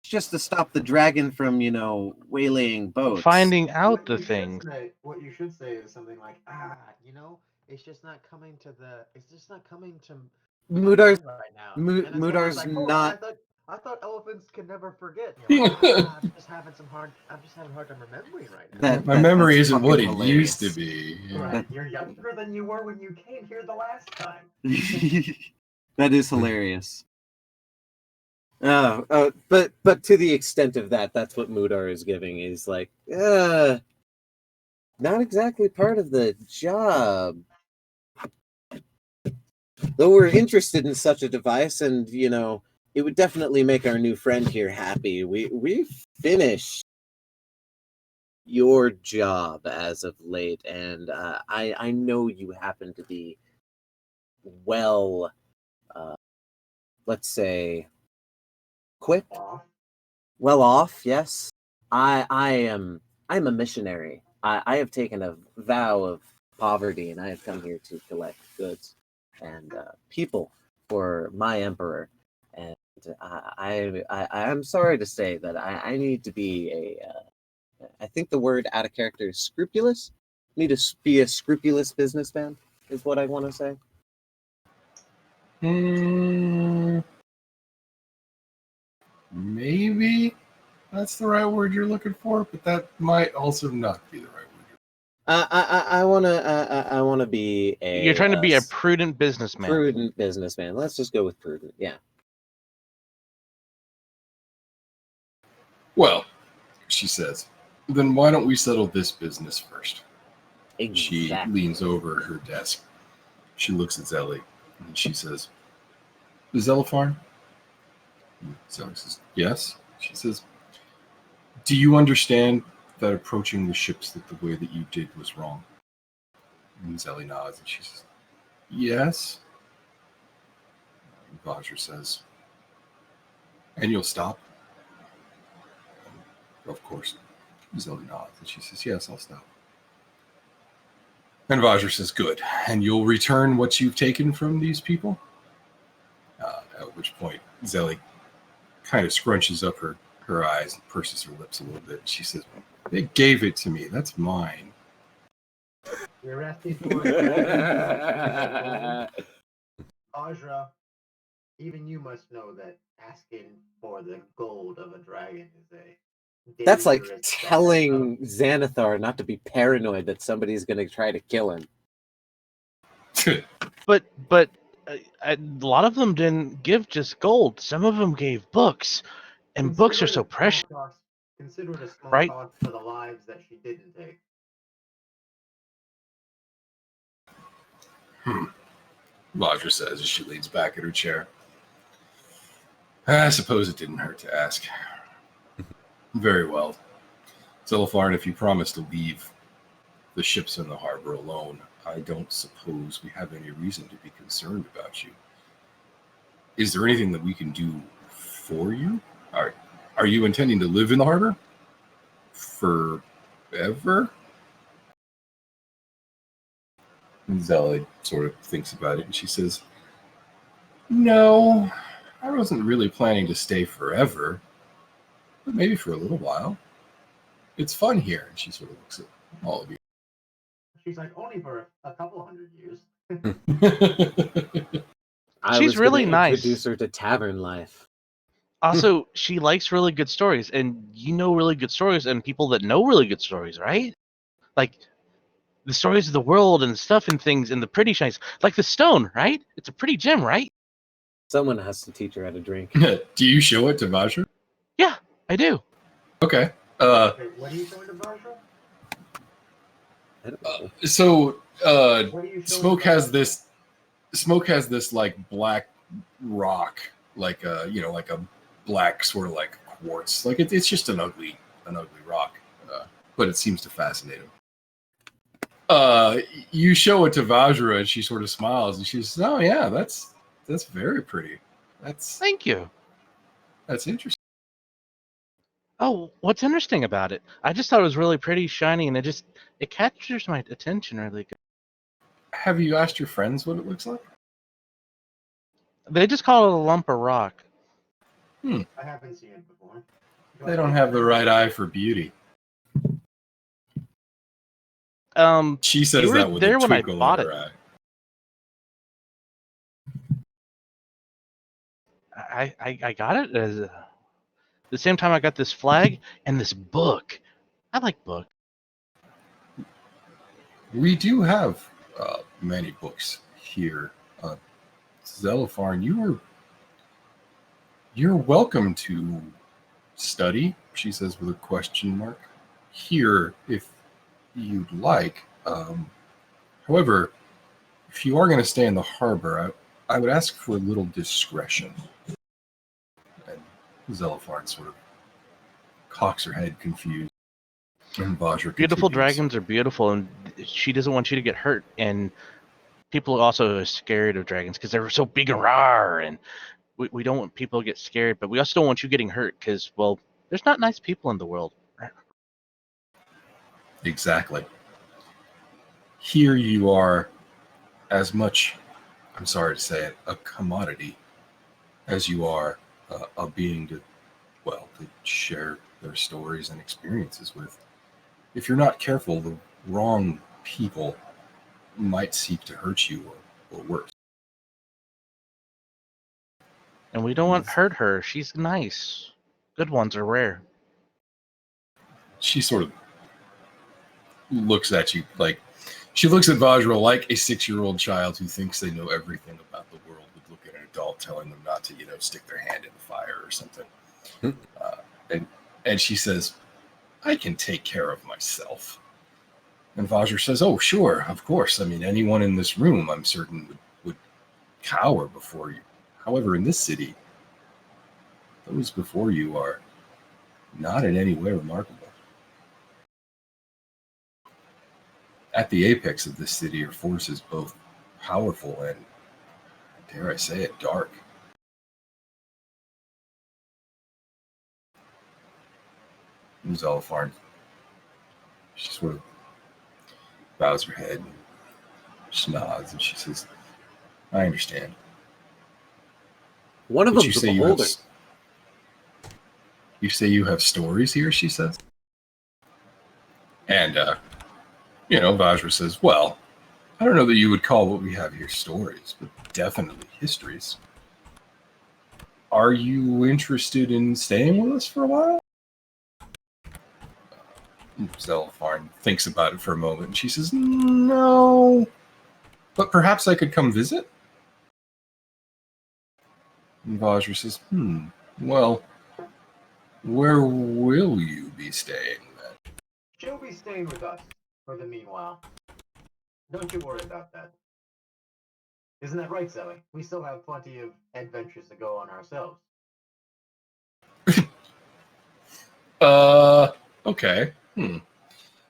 Just to stop the dragon from, waylaying boats. Finding out the things. What you should say is something like, it's just not coming to Mudar's right now. Mudar's like, not. I thought elephants could never forget. And you're like, I'm just having a hard time remembering right now. My memory that's isn't what it fucking hilarious. used to be. Right. You're younger than you were when you came here the last time. That is hilarious. But to the extent of that's what Mudar is giving. He's like, not exactly part of the job. Though we're interested in such a device, and it would definitely make our new friend here happy. We finished your job as of late, and I know you happen to be well, let's say, equipped, well off. Yes, I'm a missionary. I have taken a vow of poverty, and I have come here to collect goods and people for my emperor. And I'm sorry to say that I need to be I think the word out of character is scrupulous. Need to be a scrupulous businessman is what I want to say. Maybe that's the right word you're looking for, but that might also not be the right word. I wanna be a. You're trying to be a prudent businessman. Prudent businessman. Let's just go with prudent. Yeah. Well, she says, then why don't we settle this business first? Exactly. She leans over her desk. She looks at Zelly and she says, Zellifarn? Zelly says, yes. She says, do you understand that approaching the ships the way that you did was wrong? And Zelly nods and she says, yes. And Vajra says, and you'll stop? Of course. Zelly nods and she says, yes, I'll stop. And Vajra says, good. And you'll return what you've taken from these people? At which point, Zelly kind of scrunches up her eyes and purses her lips a little bit. She says, they gave it to me. That's mine. You're asking for Vajra, even you must know that asking for the gold of a dragon is a That's like telling Xanathar not to be paranoid that somebody's going to try to kill him. But a lot of them didn't give just gold. Some of them gave books, and books are so precious. Consider it a small right? cost for the lives that she didn't take. Vajra says as she leans back in her chair. I suppose it didn't hurt to ask. Very well. Zellifarn, if you promise to leave the ships in the harbor alone, I don't suppose we have any reason to be concerned about you. Is there anything that we can do for you? Are you intending to live in the harbor? Forever? And Zelly sort of thinks about it and she says, no, I wasn't really planning to stay forever, but maybe for a little while. It's fun here. And she sort of looks at all of you. She's like, only for a couple hundred years. She's really nice. Introduce her to tavern life. Also, she likes really good stories, and you know really good stories, and people that know really good stories, right? Like, the stories of the world and stuff and things and the pretty shines, like the stone, right? It's a pretty gem, right? Someone has to teach her how to drink. Do you show it to Vajra? Yeah, I do. Okay. Okay, what are you showing to Vajra? I don't know. So What are you showing Smoke to has Vajra? this. Smoke has this like black rock, like like a black sort of like quartz. Like it's just an ugly rock, but it seems to fascinate him. You show it to Vajra, and she sort of smiles, and she says, "Oh yeah, that's very pretty. That's Thank you. interesting." Oh, what's interesting about it? I just thought it was really pretty, shiny, and it captures my attention really good. Have you asked your friends what it looks like? They just call it a lump of rock. I haven't seen it before. They don't have the right eye for beauty. She says You were that with there a when I twinkle bought in her it. eye. I got it the same time I got this flag and this book. I like books. We do have many books here. Zelopharn, you're welcome to study, she says with a question mark, here if you'd like. However, if you are going to stay in the harbor, I would ask for a little discretion. And Zelopharn sort of cocks her head confused. And Vajra Beautiful continues. dragons are beautiful, and she doesn't want you to get hurt. And people also are scared of dragons because they're so big and rawr, and we don't want people to get scared, but we also don't want you getting hurt because, well, there's not nice people in the world. Exactly. Here you are as much, I'm sorry to say it, a commodity as you are a being to share their stories and experiences with. If you're not careful, the wrong people might seek to hurt you or worse. And we don't want to hurt her. She's nice. Good ones are rare. She sort of looks at you like, she looks at Vajra like a 6-year-old child who thinks they know everything about the world would look at an adult telling them not to, stick their hand in the fire or something. And she says, I can take care of myself. And Vajra says, oh, sure, of course. I mean, anyone in this room, I'm certain, would cower before you. However, in this city, those before you are not in any way remarkable. At the apex of this city are forces both powerful and, dare I say it, dark. Zelopharn, she sort of bows her head, and she nods, and she says, I understand. One of But them's a beholder. You say you have stories here, she says? And, Vajra says, well, I don't know that you would call what we have here stories, but definitely histories. Are you interested in staying with us for a while? Zelopharn thinks about it for a moment, and she says, no, but perhaps I could come visit? And Vajra says, well, where will you be staying then? She'll be staying with us for the meanwhile. Don't you worry about that. Isn't that right, Zoe? We still have plenty of adventures to go on ourselves. Okay.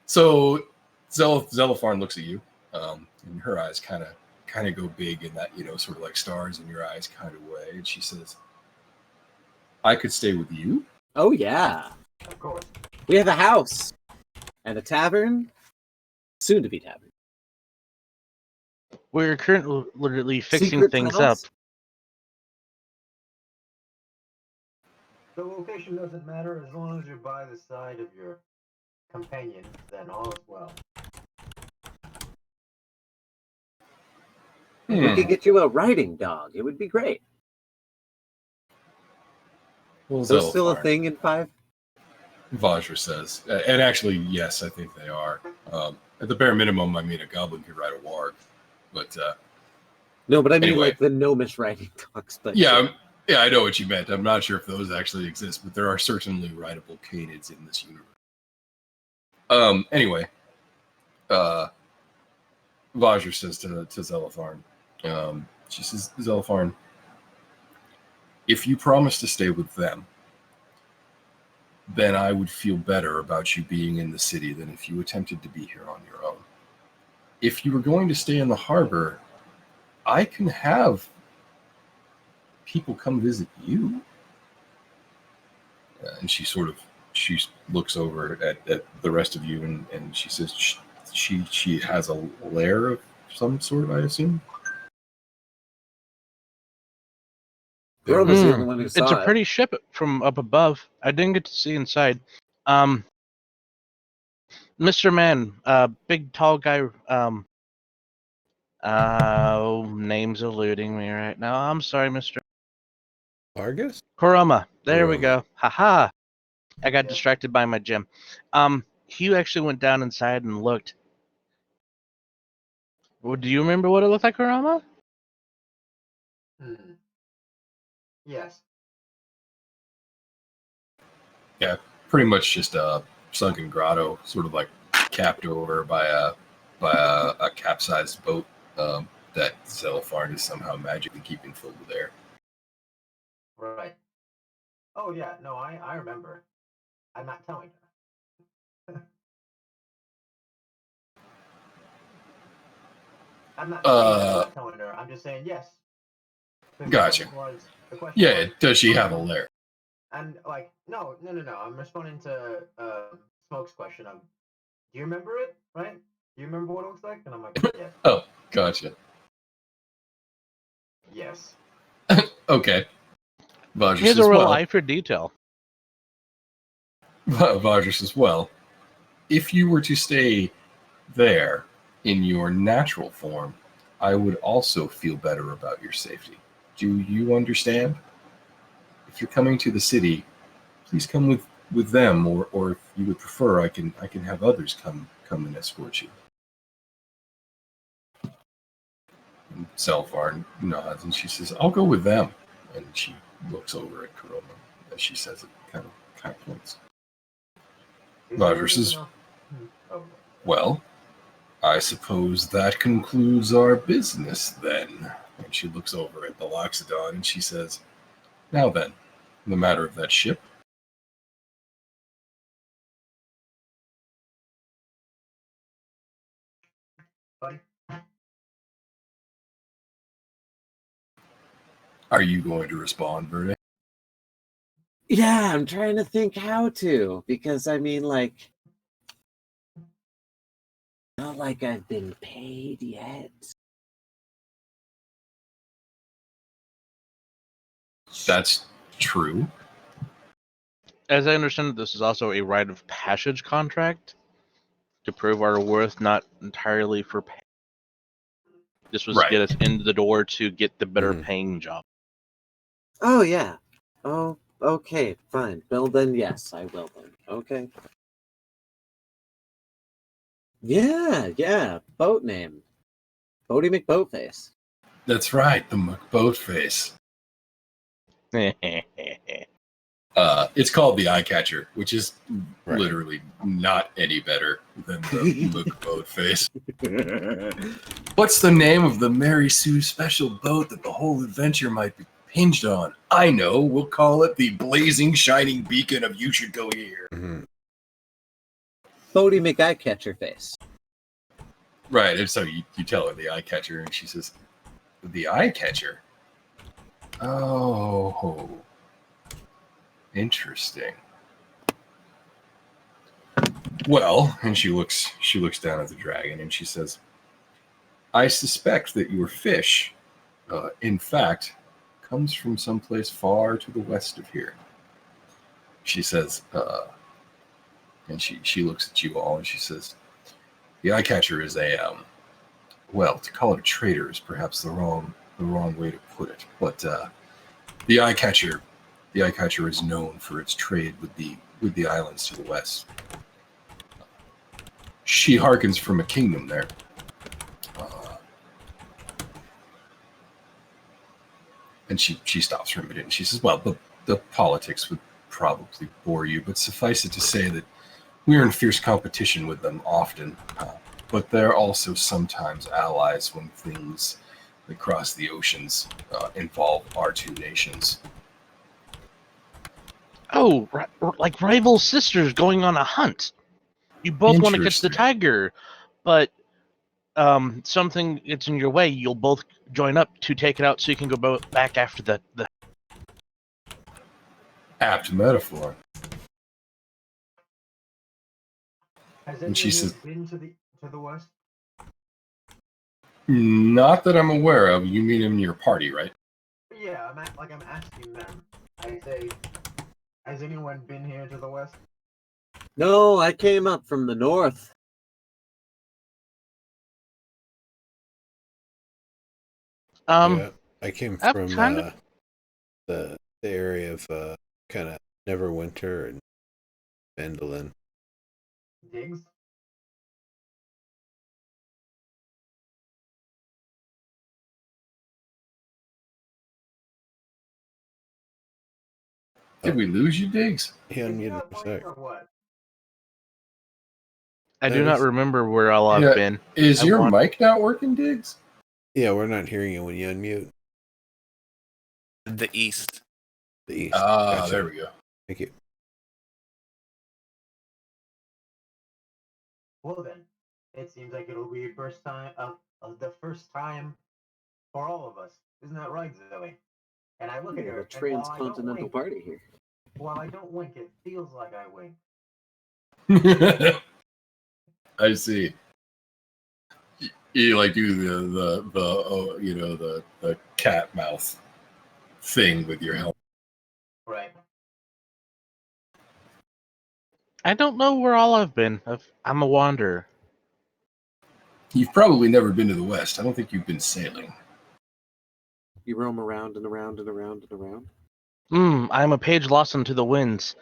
So Zelopharn looks at you, and her eyes kind of go big in that, sort of like stars in your eyes kind of way. And she says, I could stay with you? Oh, yeah. Of course. We have a house and a tavern, soon to be tavern. We're currently fixing Secret things tunnels? up. The location doesn't matter as long as you're by the side of your companion, then all is well. We could get you a riding dog. It would be great. Well, Those still a Zelopharn, thing in 5? Vajra says. And actually, yes, I think they are. At the bare minimum, I mean, a goblin could ride a warg, but No, but I mean anyway. like the gnomish riding dogs. But yeah, I know what you meant. I'm not sure if those actually exist, but there are certainly rideable canids in this universe. Anyway, Vajra says to Zelitharn, she says, Zelitharn, if you promise to stay with them, then I would feel better about you being in the city than if you attempted to be here on your own. If you were going to stay in the harbor, I can have people come visit you. And she looks over at the rest of you and she says she has a lair of some sort, I assume. Roma's the only one who saw It's a it. pretty ship from up above. I didn't get to see inside. Mr. Man, big tall guy. Name's eluding me right now. I'm sorry, Mr. Argus? Kurama. There we Kurama. go. Haha. I got distracted by my gem. He actually went down inside and looked. Well, do you remember what it looked like, Kurama? Yes. Yeah, pretty much just a sunken grotto, sort of like capped over by a capsized boat that Zelitharn is somehow magically keeping filled with air. Right. Oh yeah, no, I remember. I'm not telling her. I'm not telling her. I'm just saying yes. Gotcha. The question Yeah, was, does she have a lair? And like, no. I'm responding to Smoke's question of, do you remember it? Right? Do you remember what it looks like? And I'm like, yes. Oh, gotcha. Yes. Okay. Vajra He has says, a real well, eye for detail. Vajra says, well, if you were to stay there in your natural form, I would also feel better about your safety. Do you understand? If you're coming to the city, please come with them, or if you would prefer, I can have others come and escort you. And Zelitharn nods and she says, I'll go with them. And she looks over at Kuroma as she says it, kind of points. Vajra says, well, I suppose that concludes our business then. And she looks over at the Loxodon and she says, now then, the matter of that ship. Buddy. Are you going to respond, Verde? Yeah, I'm trying to think how to, because I mean, like, not like I've been paid yet. That's true. As I understand it, this is also a rite of passage contract to prove our worth, not entirely for pay. This was to get us into the door to get the better paying job. Oh, yeah. Oh, okay, fine. Well, then, yes, I will then. Okay. Yeah. Boat name. Bodie McBoatface. That's right, the McBoatface. It's called the Eye Catcher, which is literally not any better than the McBoatface. What's the name of the Mary Sue special boat that the whole adventure might be hinged on? I know. We'll call it the blazing, shining beacon of you should go here. Mm-hmm. Bodie McEyecatcher face. Right, and so you tell her the Eye Catcher, and she says, the Eye Catcher? Oh, interesting. Well, and she looks down at the dragon, and she says, I suspect that your fish, in fact, comes from someplace far to the west of here. She says, and she looks at you all, and she says, the Eye Catcher is a, well, to call it a trader is perhaps the wrong way to put it, but the Eye Catcher is known for its trade with the islands to the west. She hearkens from a kingdom there. And she stops for a minute and she says, well, the politics would probably bore you, but suffice it to say that we're in fierce competition with them often. But they're also sometimes allies when things that cross the oceans involve our two nations. Oh, like rival sisters going on a hunt. You both want to catch the Interesting. tiger, but something gets in your way. You'll both join up to take it out so you can go back after the. Apt metaphor. Has And she anyone says, been to the west? not that I'm aware of. You meet him in your party, right? Yeah, I'm asking them. I say, has anyone been here to the west? No, I came up from the north. Yeah, I came I've from kinda- the area of kind of Neverwinter and Vandalin. Diggs? Did we lose you, Diggs? He Did you unmuted not for a like sec. or what? I That do not is- remember where all I've Yeah, been. Is I your want- mic not working, Diggs? Yeah, we're not hearing you when you unmute. The east. The east. Ah, Gotcha. there we go. Thank you. Well then, it seems like it'll be the first time for all of us. Isn't that right, Zoe? And I look at Yeah, her, the and while I don't transcontinental wink, party here. it feels like I wink. I see. You like do the cat mouth thing with your helmet. Right. I don't know where all I've been. I'm a wanderer. You've probably never been to the West. I don't think you've been sailing. You roam around and around and around and around. I'm a page lost into the winds,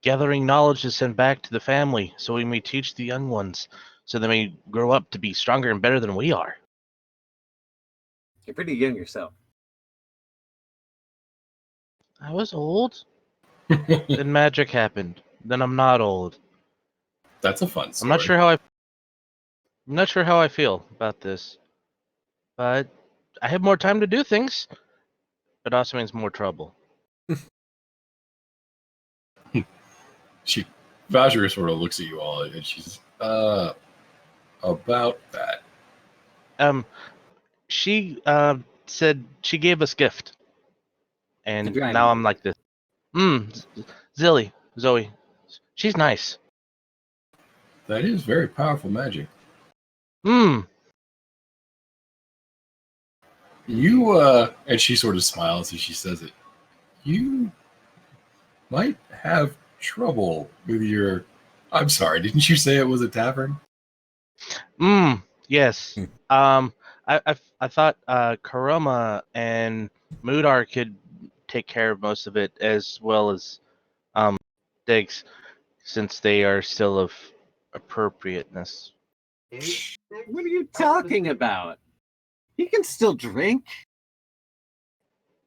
gathering knowledge to send back to the family, so we may teach the young ones, so they may grow up to be stronger and better than we are. You're pretty young yourself. I was old, then magic happened. Then I'm not old. That's a fun I'm story. not sure how I feel about this, but I have more time to do things. It also means more trouble. Vajra sort of looks at you all and she's about that. She said she gave us gift, and dragon. now I'm like this. Zoe, she's nice. That is very powerful magic. You and she sort of smiles as she says it. You might have trouble with your. I'm sorry, didn't you say it was a tavern? Yes. I thought Karoma and Mudar could take care of most of it, as well as Diggs, since they are still of appropriateness. What are you talking about? You can still drink.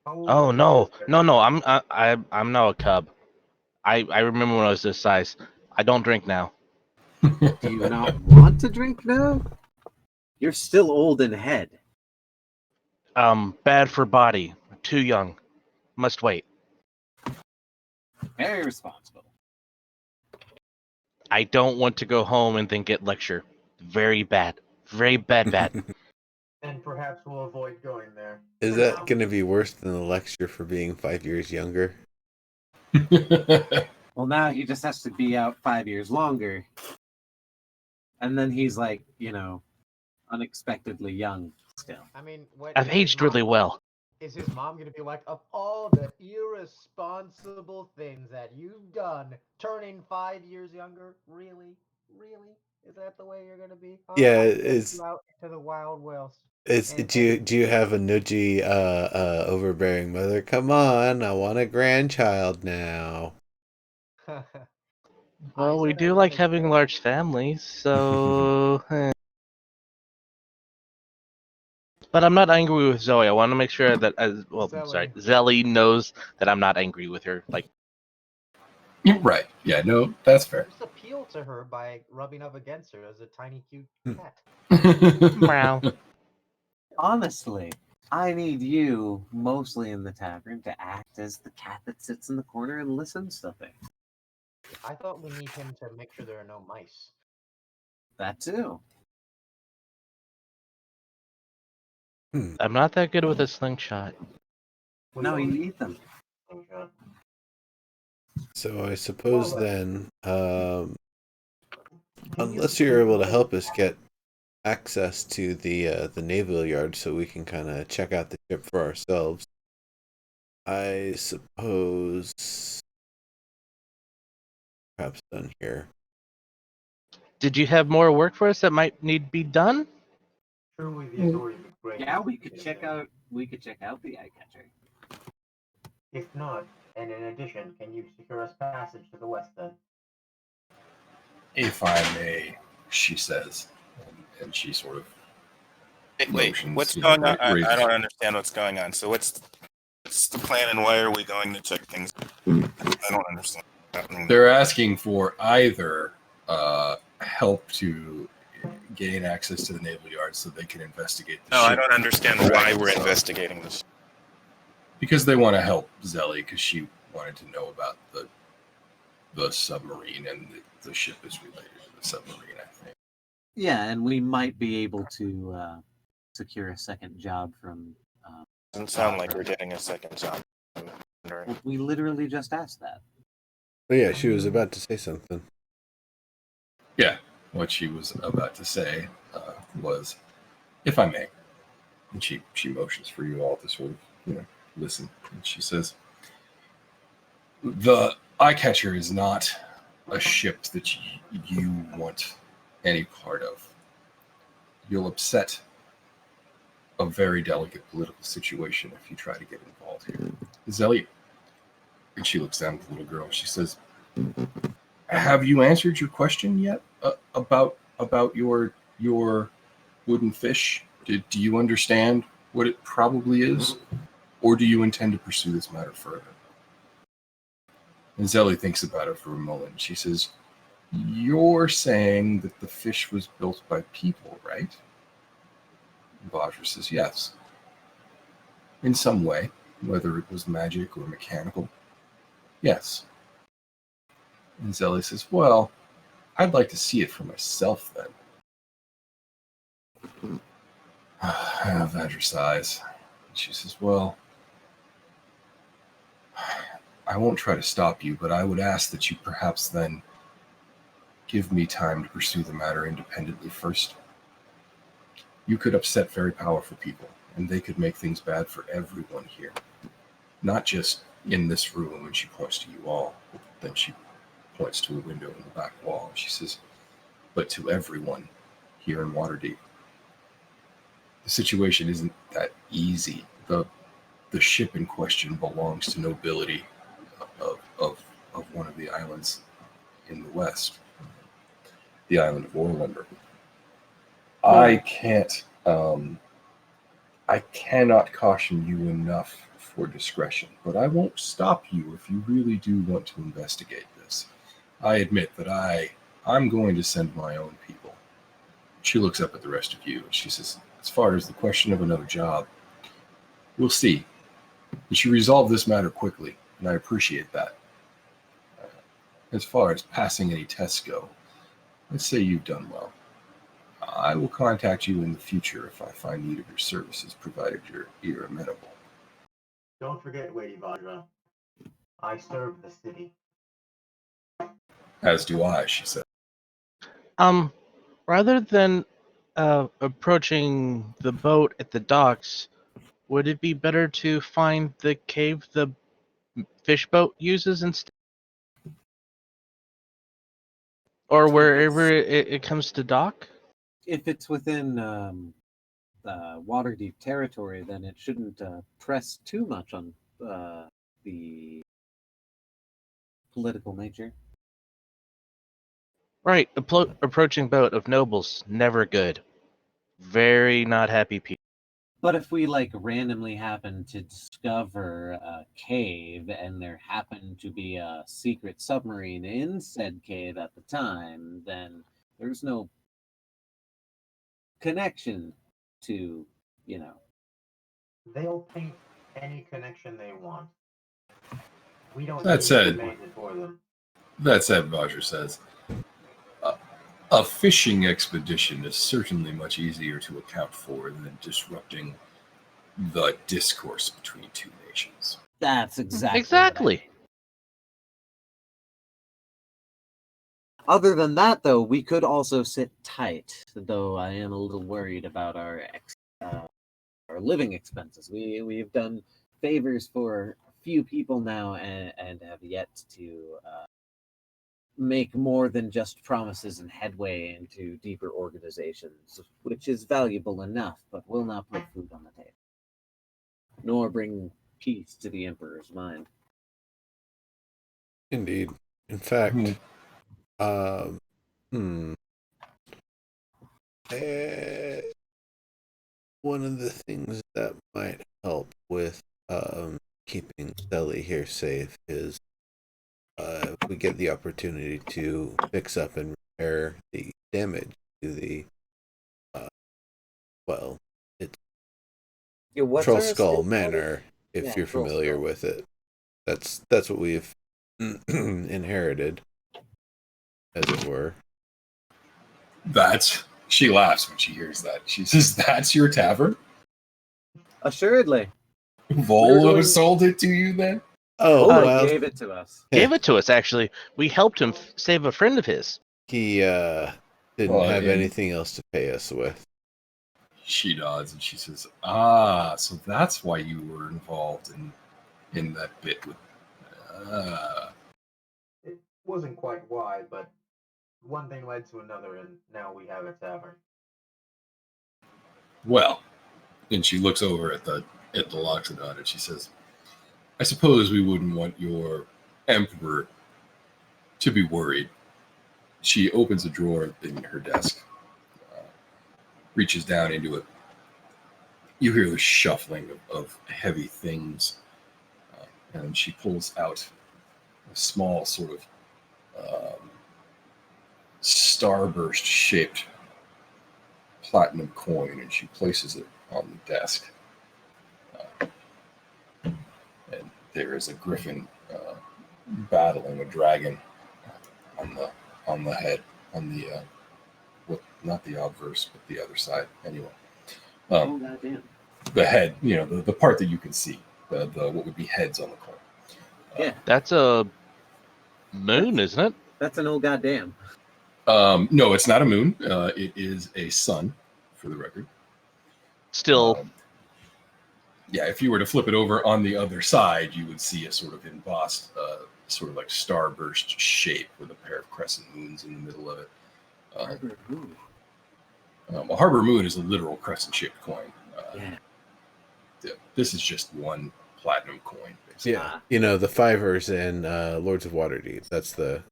Oh no. I'm now a cub. I remember when I was this size. I don't drink now. Do you not want to drink now? You're still old in head. Bad for body. Too young. Must wait. Very responsible. I don't want to go home and then get lecture. Very bad. Very bad. And perhaps we'll avoid going there. Is For that now. going to be worse than the lecture for being 5 years younger? Well, now he just has to be out 5 years longer. And then he's like, unexpectedly young still. I mean, I've aged really well. Is his mom going to be like, of all the irresponsible things that you've done, turning 5 years younger? Really? Really? Is that the way you're going to be? Yeah, I sent it's- you out into the wild west. Do you have a nudgy overbearing mother? Come on, I want a grandchild now. Well, we do like having large families, so. But I'm not angry with Zoe. I want to make sure that, Zelly knows that I'm not angry with her. Like, Right. Yeah, no, that's fair. Just appeal to her by rubbing up against her as a tiny, cute cat. meow. Honestly, I need you, mostly in the tavern, to act as the cat that sits in the corner and listens to things. I thought we need him to make sure there are no mice. That too. I'm not that good with a slingshot. No, you eat them. So I suppose then, unless you're able to help us get access to the naval yard so we can kind of check out the ship for ourselves, I suppose perhaps done here. Did you have more work for us that might need be done? Truly, the authorities would great. Yeah, we could check out the eye catcher. If not, and in addition, can you secure us passage to the west then? If I may, she says, and she sort of Wait, motions, what's you know, going on? I raises- don't understand what's going on. So what's the plan and why are we going to check things? I don't understand. They're asking for either help to gain access to the naval yard so they can investigate the No, I ship. don't understand why we're investigating this. Because they want to help Zelly, because she wanted to know about the submarine, and the ship is related to the submarine, I think. Yeah, and we might be able to secure a second job from. Doesn't sound like we're getting a second job. We literally just asked that. Oh yeah, she was about to say something. Yeah, what she was about to say was, if I may, and she motions for you all to sort of, listen. And she says, the eye catcher is not a ship that you want any part of. You'll upset a very delicate political situation if you try to get involved here. Zelly, and she looks down at the little girl. She says, have you answered your question yet about your wooden fish? Do you understand what it probably is? Or do you intend to pursue this matter further? And Zelly thinks about it for a moment. She says, you're saying that the fish was built by people, right? Vajra says, yes. In some way, whether it was magic or mechanical. Yes. And Zelly says, well, I'd like to see it for myself then. Vajra sighs. She says, well, I won't try to stop you, but I would ask that you perhaps then give me time to pursue the matter independently first. You could upset very powerful people, and they could make things bad for everyone here. Not just in this room, and she points to you all. Then she points to a window in the back wall. She says, but to everyone here in Waterdeep. The situation isn't that easy. The ship in question belongs to nobility of one of the islands in the west, the island of Orlander. I cannot caution you enough for discretion, but I won't stop you if you really do want to investigate this. I admit that I'm going to send my own people. She looks up at the rest of you and she says, as far as the question of another job, we'll see. But you resolve this matter quickly, and I appreciate that. As far as passing any tests go, let's say you've done well. I will contact you in the future if I find need of your services, provided you're amenable. Don't forget, Lady Vajra. I serve the city. As do I, she said. Rather than approaching the boat at the docks, would it be better to find the cave the fish boat uses instead? Or wherever it comes to dock? If it's within Waterdeep territory, then it shouldn't press too much on the political nature. Right, approaching boat of nobles, never good. Very not happy people. But if we randomly happen to discover a cave and there happened to be a secret submarine in said cave at the time, then there's no connection to, They'll paint any connection they want. We don't That need said- to paint it for them. That said, Vajra says, a fishing expedition is certainly much easier to account for than disrupting the discourse between two nations. That's exactly. Exactly. Other than that, though, we could also sit tight. Though I am a little worried about our living expenses. We've done favors for a few people now, and have yet to make more than just promises and headway into deeper organizations, which is valuable enough, but will not put food on the table, nor bring peace to the Emperor's mind. Indeed. In fact, one of the things that might help with keeping Sally here safe is if we get the opportunity to fix up and repair the damage to the Troll Skull Manor, if you're familiar with it. That's what we've inherited, as it were. She laughs when she hears that. She says, "That's your tavern?" Assuredly. Volo sold it to you then? Oh, well, gave it to us. Gave it to us, actually. We helped him save a friend of his. He didn't have anything else to pay us with. She nods and she says, so that's why you were involved in that bit with... It wasn't quite why, but one thing led to another, and now we have a tavern. Well, and she looks over at the Loxodon and she says, I suppose we wouldn't want your emperor to be worried. She opens a drawer in her desk, reaches down into it. You hear the shuffling of heavy things, and she pulls out a small sort of starburst-shaped platinum coin, and she places it on the desk. And there is a griffin battling a dragon on the head, on the not the obverse, but the other side. Anyway, Goddamn. the head, the part that you can see, the what would be heads on the coin. Yeah, That's a moon, isn't it? that's an old goddamn. No, it's not a moon. It is a sun, for the record. Still, Yeah, if you were to flip it over on the other side, you would see a sort of embossed, sort of like starburst shape with a pair of crescent moons in the middle of it. A harbor moon is a literal crescent-shaped coin. Yeah. This is just one platinum coin. Basically. Yeah, the fivers in Lords of Waterdeep. That's the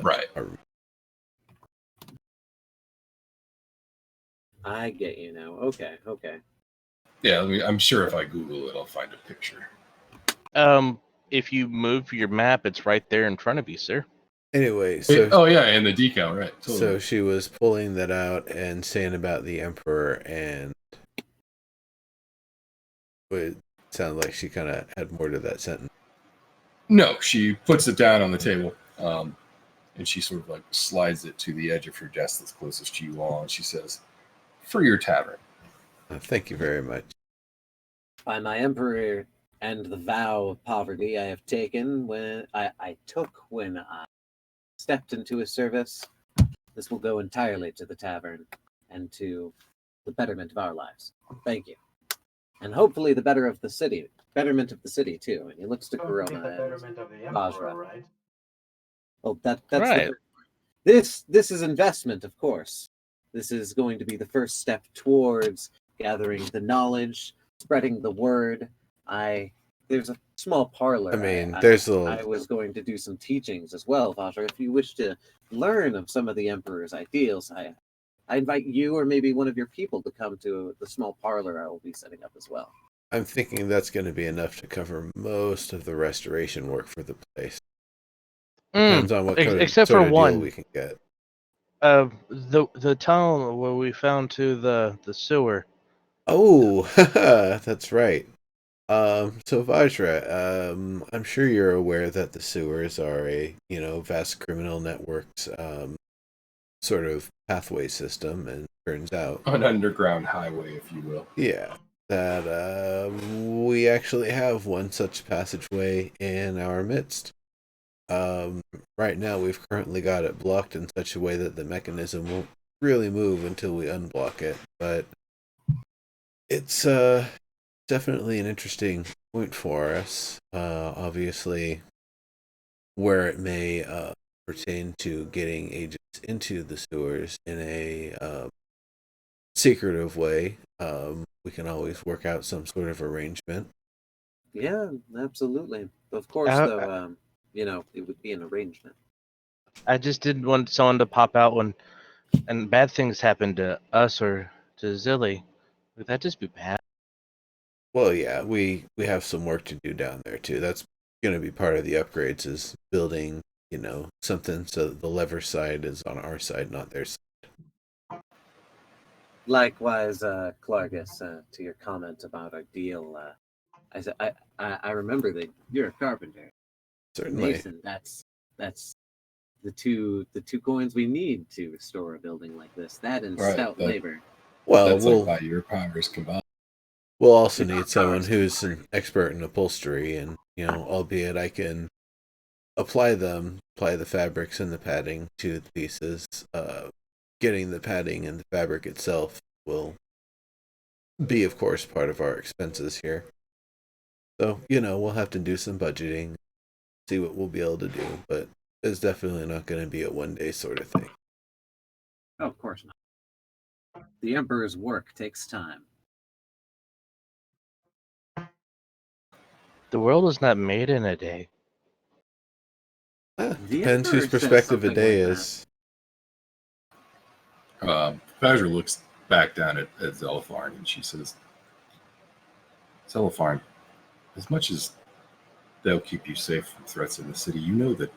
right. I get you now. Okay. Yeah, I'm sure if I Google it, I'll find a picture. if you move your map, it's right there in front of you, sir. Anyway, so and the decal, right? Totally. So she was pulling that out and saying about the Emperor, and it sounded like she kind of had more to that sentence. No, she puts it down on the table, and she sort of like slides it to the edge of her desk that's closest to you all, and she says, "For your tavern." Thank you very much. By my Emperor and the vow of poverty I have taken when I took when I stepped into his service, this will go entirely to the tavern and to the betterment of our lives. Thank you. And hopefully the betterment of the city too. And he looks to Corona. The betterment of the Emperor, Basra. right? Oh, that's right. This is investment, of course. This is going to be the first step towards gathering the knowledge, spreading the word. I There's a small parlor. I mean, there's I was going to do some teachings as well, Vajra. If you wish to learn of some of the Emperor's ideals, I invite you or maybe one of your people to come to the small parlor I will be setting up as well. I'm thinking that's going to be enough to cover most of the restoration work for the place. Depends on what Except sort for of one. deal we can get. The tunnel where we found to the sewer. Oh, that's right. So Vajra, I'm sure you're aware that the sewers are a, vast criminal networks, sort of pathway system, and turns out An underground highway, if you will. yeah, that we actually have one such passageway in our midst. Right now we've currently got it blocked in such a way that the mechanism won't really move until we unblock it, but it's definitely an interesting point for us. Obviously, where it may pertain to getting agents into the sewers in a secretive way, we can always work out some sort of arrangement. Yeah, absolutely. Of course, though, it would be an arrangement. I just didn't want someone to pop out and bad things happen to us or to Zilly. Would that just be bad? Well, yeah, we have some work to do down there too. That's going to be part of the upgrades, is building, something so that the lever side is on our side, not their side. Likewise, Clargus, to your comment about our deal, I remember that you're a carpenter. Certainly. Mason, that's the two coins we need to restore a building like this. That and Right, stout labor. Well, That's like by your powers combined. we'll also need someone who's an expert in upholstery, and albeit I can apply the fabrics and the padding to the pieces. Getting the padding and the fabric itself will be, of course, part of our expenses here. So, we'll have to do some budgeting, see what we'll be able to do, but it's definitely not going to be a one-day sort of thing. Oh, of course not. The Emperor's work takes time. The world was not made in a day. Depends whose perspective a day is. Vajra looks back down at Zelipharn and she says, Zelipharn, as much as they'll keep you safe from threats in the city, you know that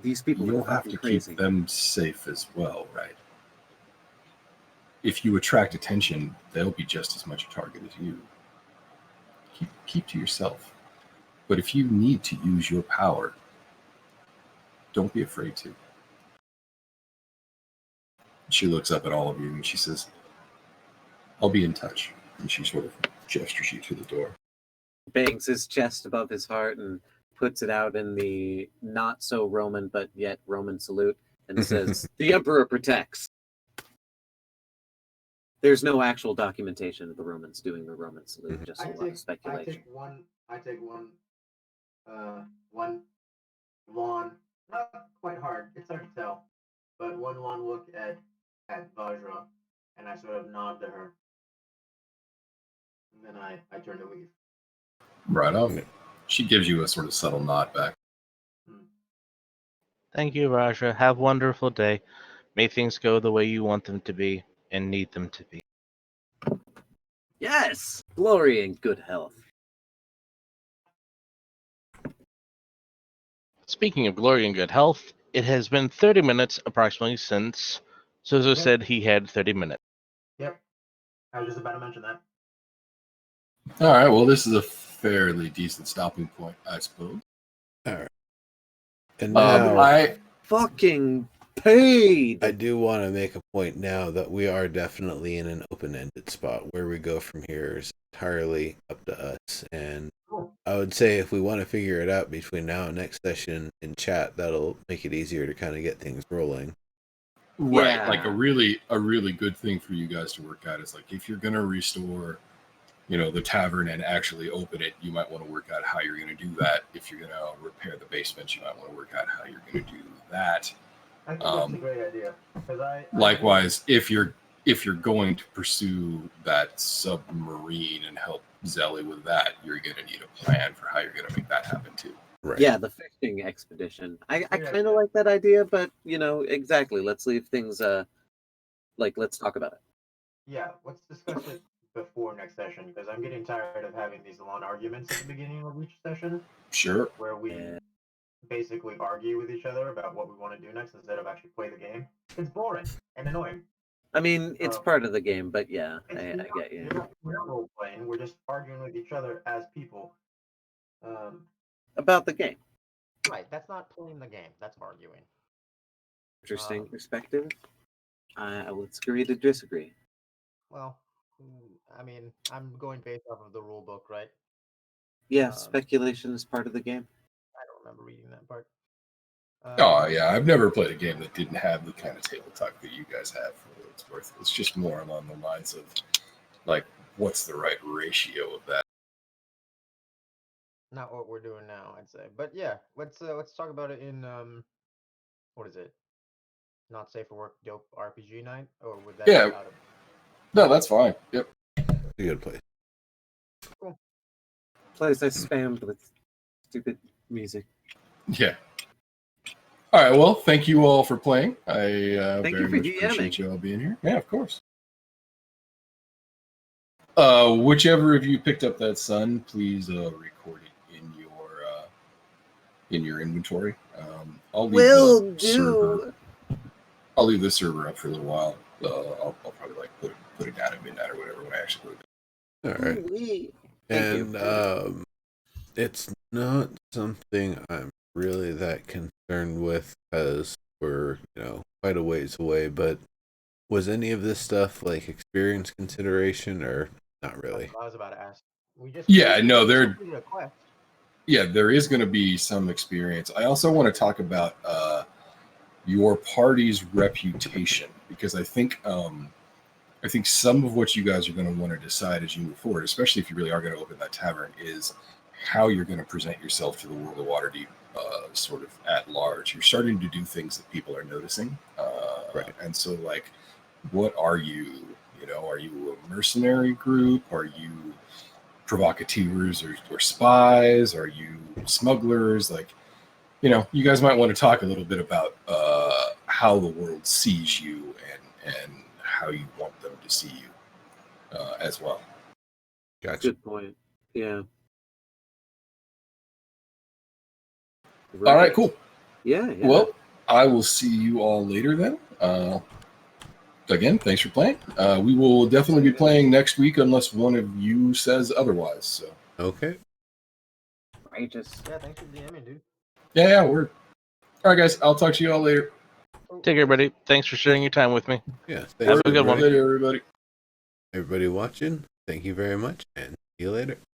these people you'll have to keep them safe as well, right? If you attract attention, they'll be just as much a target as you. Keep to yourself. But if you need to use your power, don't be afraid to. She looks up at all of you and she says, I'll be in touch. And she sort of gestures you to the door. Bangs his chest above his heart and puts it out in the not so Roman but yet Roman salute and says, "The Emperor protects." There's no actual documentation of the Romans doing the Roman salute, just a lot of speculation. I take one long, not quite hard, it's hard to tell, but one long look at Vajra, and I sort of nod to her. And then I turn to leave. Right on. She gives you a sort of subtle nod back. Thank you, Raja. Have a wonderful day. May things go the way you want them to be and need them to be. Yes! Glory and good health. Speaking of glory and good health, it has been 30 minutes approximately since Sozo said he had 30 minutes. Yep. I was just about to mention that. All right, well, this is a fairly decent stopping point, I suppose. All right. And now I fucking paid. I do want to make a point now that we are definitely in an open-ended spot. Where we go from here is entirely up to us. And I would say if we want to figure it out between now and next session in chat, that'll make it easier to kind of get things rolling. Right. Yeah. Like a really good thing for you guys to work out is like if you're going to restore, the tavern and actually open it, you might want to work out how you're going to do that. If you're going to repair the basement, you might want to work out how you're going to do that. I think that's a great idea. Likewise, if you're if you're going to pursue that submarine and help Zelly with that, you're going to need a plan for how you're going to make that happen too. Right. Yeah, the fishing expedition. I kind of like that idea, but exactly. Let's leave things. Let's talk about it. Yeah, let's discuss it before next session because I'm getting tired of having these long arguments at the beginning of each session Sure. where we basically argue with each other about what we want to do next instead of actually play the game. It's boring and annoying. I mean, it's part of the game, but yeah, I get you. We're not role playing. We're just arguing with each other as people. About the game. Right. That's not playing the game. That's arguing. Interesting perspective. Let's agree to disagree. Well, I mean, I'm going based off of the rule book, right? Yeah, speculation is part of the game. I don't remember reading that part. Oh yeah, I've never played a game that didn't have the kind of table talk that you guys have. For what it's worth, it's just more along the lines of like, what's the right ratio of that? Not what we're doing now, I'd say. But yeah, let's talk about it in what is it? Not safe for work, dope RPG night, or would that? Yeah. Be out of... No, that's fine. Yep. It's a good place. Cool. Place I spammed with stupid music. Yeah. All right. Well, thank you all for playing. I Thank very you for much DMing. appreciate you all being here. Yeah, of course. Whichever of you picked up that sun, please record it in your inventory. I'll leave I'll leave the server up for a little while. I'll probably like put it down at midnight or whatever when I actually go to bed. All right. And it's not something I'm really that concerned with because we're quite a ways away. But was any of this stuff like experience consideration or not really? I was about to ask. There is going to be some experience. I also want to talk about your party's reputation because I think some of what you guys are going to want to decide as you move forward, especially if you really are going to open that tavern, is how you're going to present yourself to the world of Waterdeep, sort of at large. You're starting to do things that people are noticing, right? And so, like, what are you? Are you a mercenary group? Are you provocateurs or spies? Are you smugglers? Like, you guys might want to talk a little bit about how the world sees you and how you want them to see you as well. Gotcha. Good point. Yeah. All right, cool. Yeah. Well, I will see you all later then. Again, thanks for playing. We will definitely be playing next week unless one of you says otherwise. So okay. Righteous. Yeah, thanks for DMing, dude. Yeah, word. All right, guys. I'll talk to you all later. Take care, everybody. Thanks for sharing your time with me. Yeah. Have a good one. Later, everybody. Everybody watching, thank you very much, and see you later.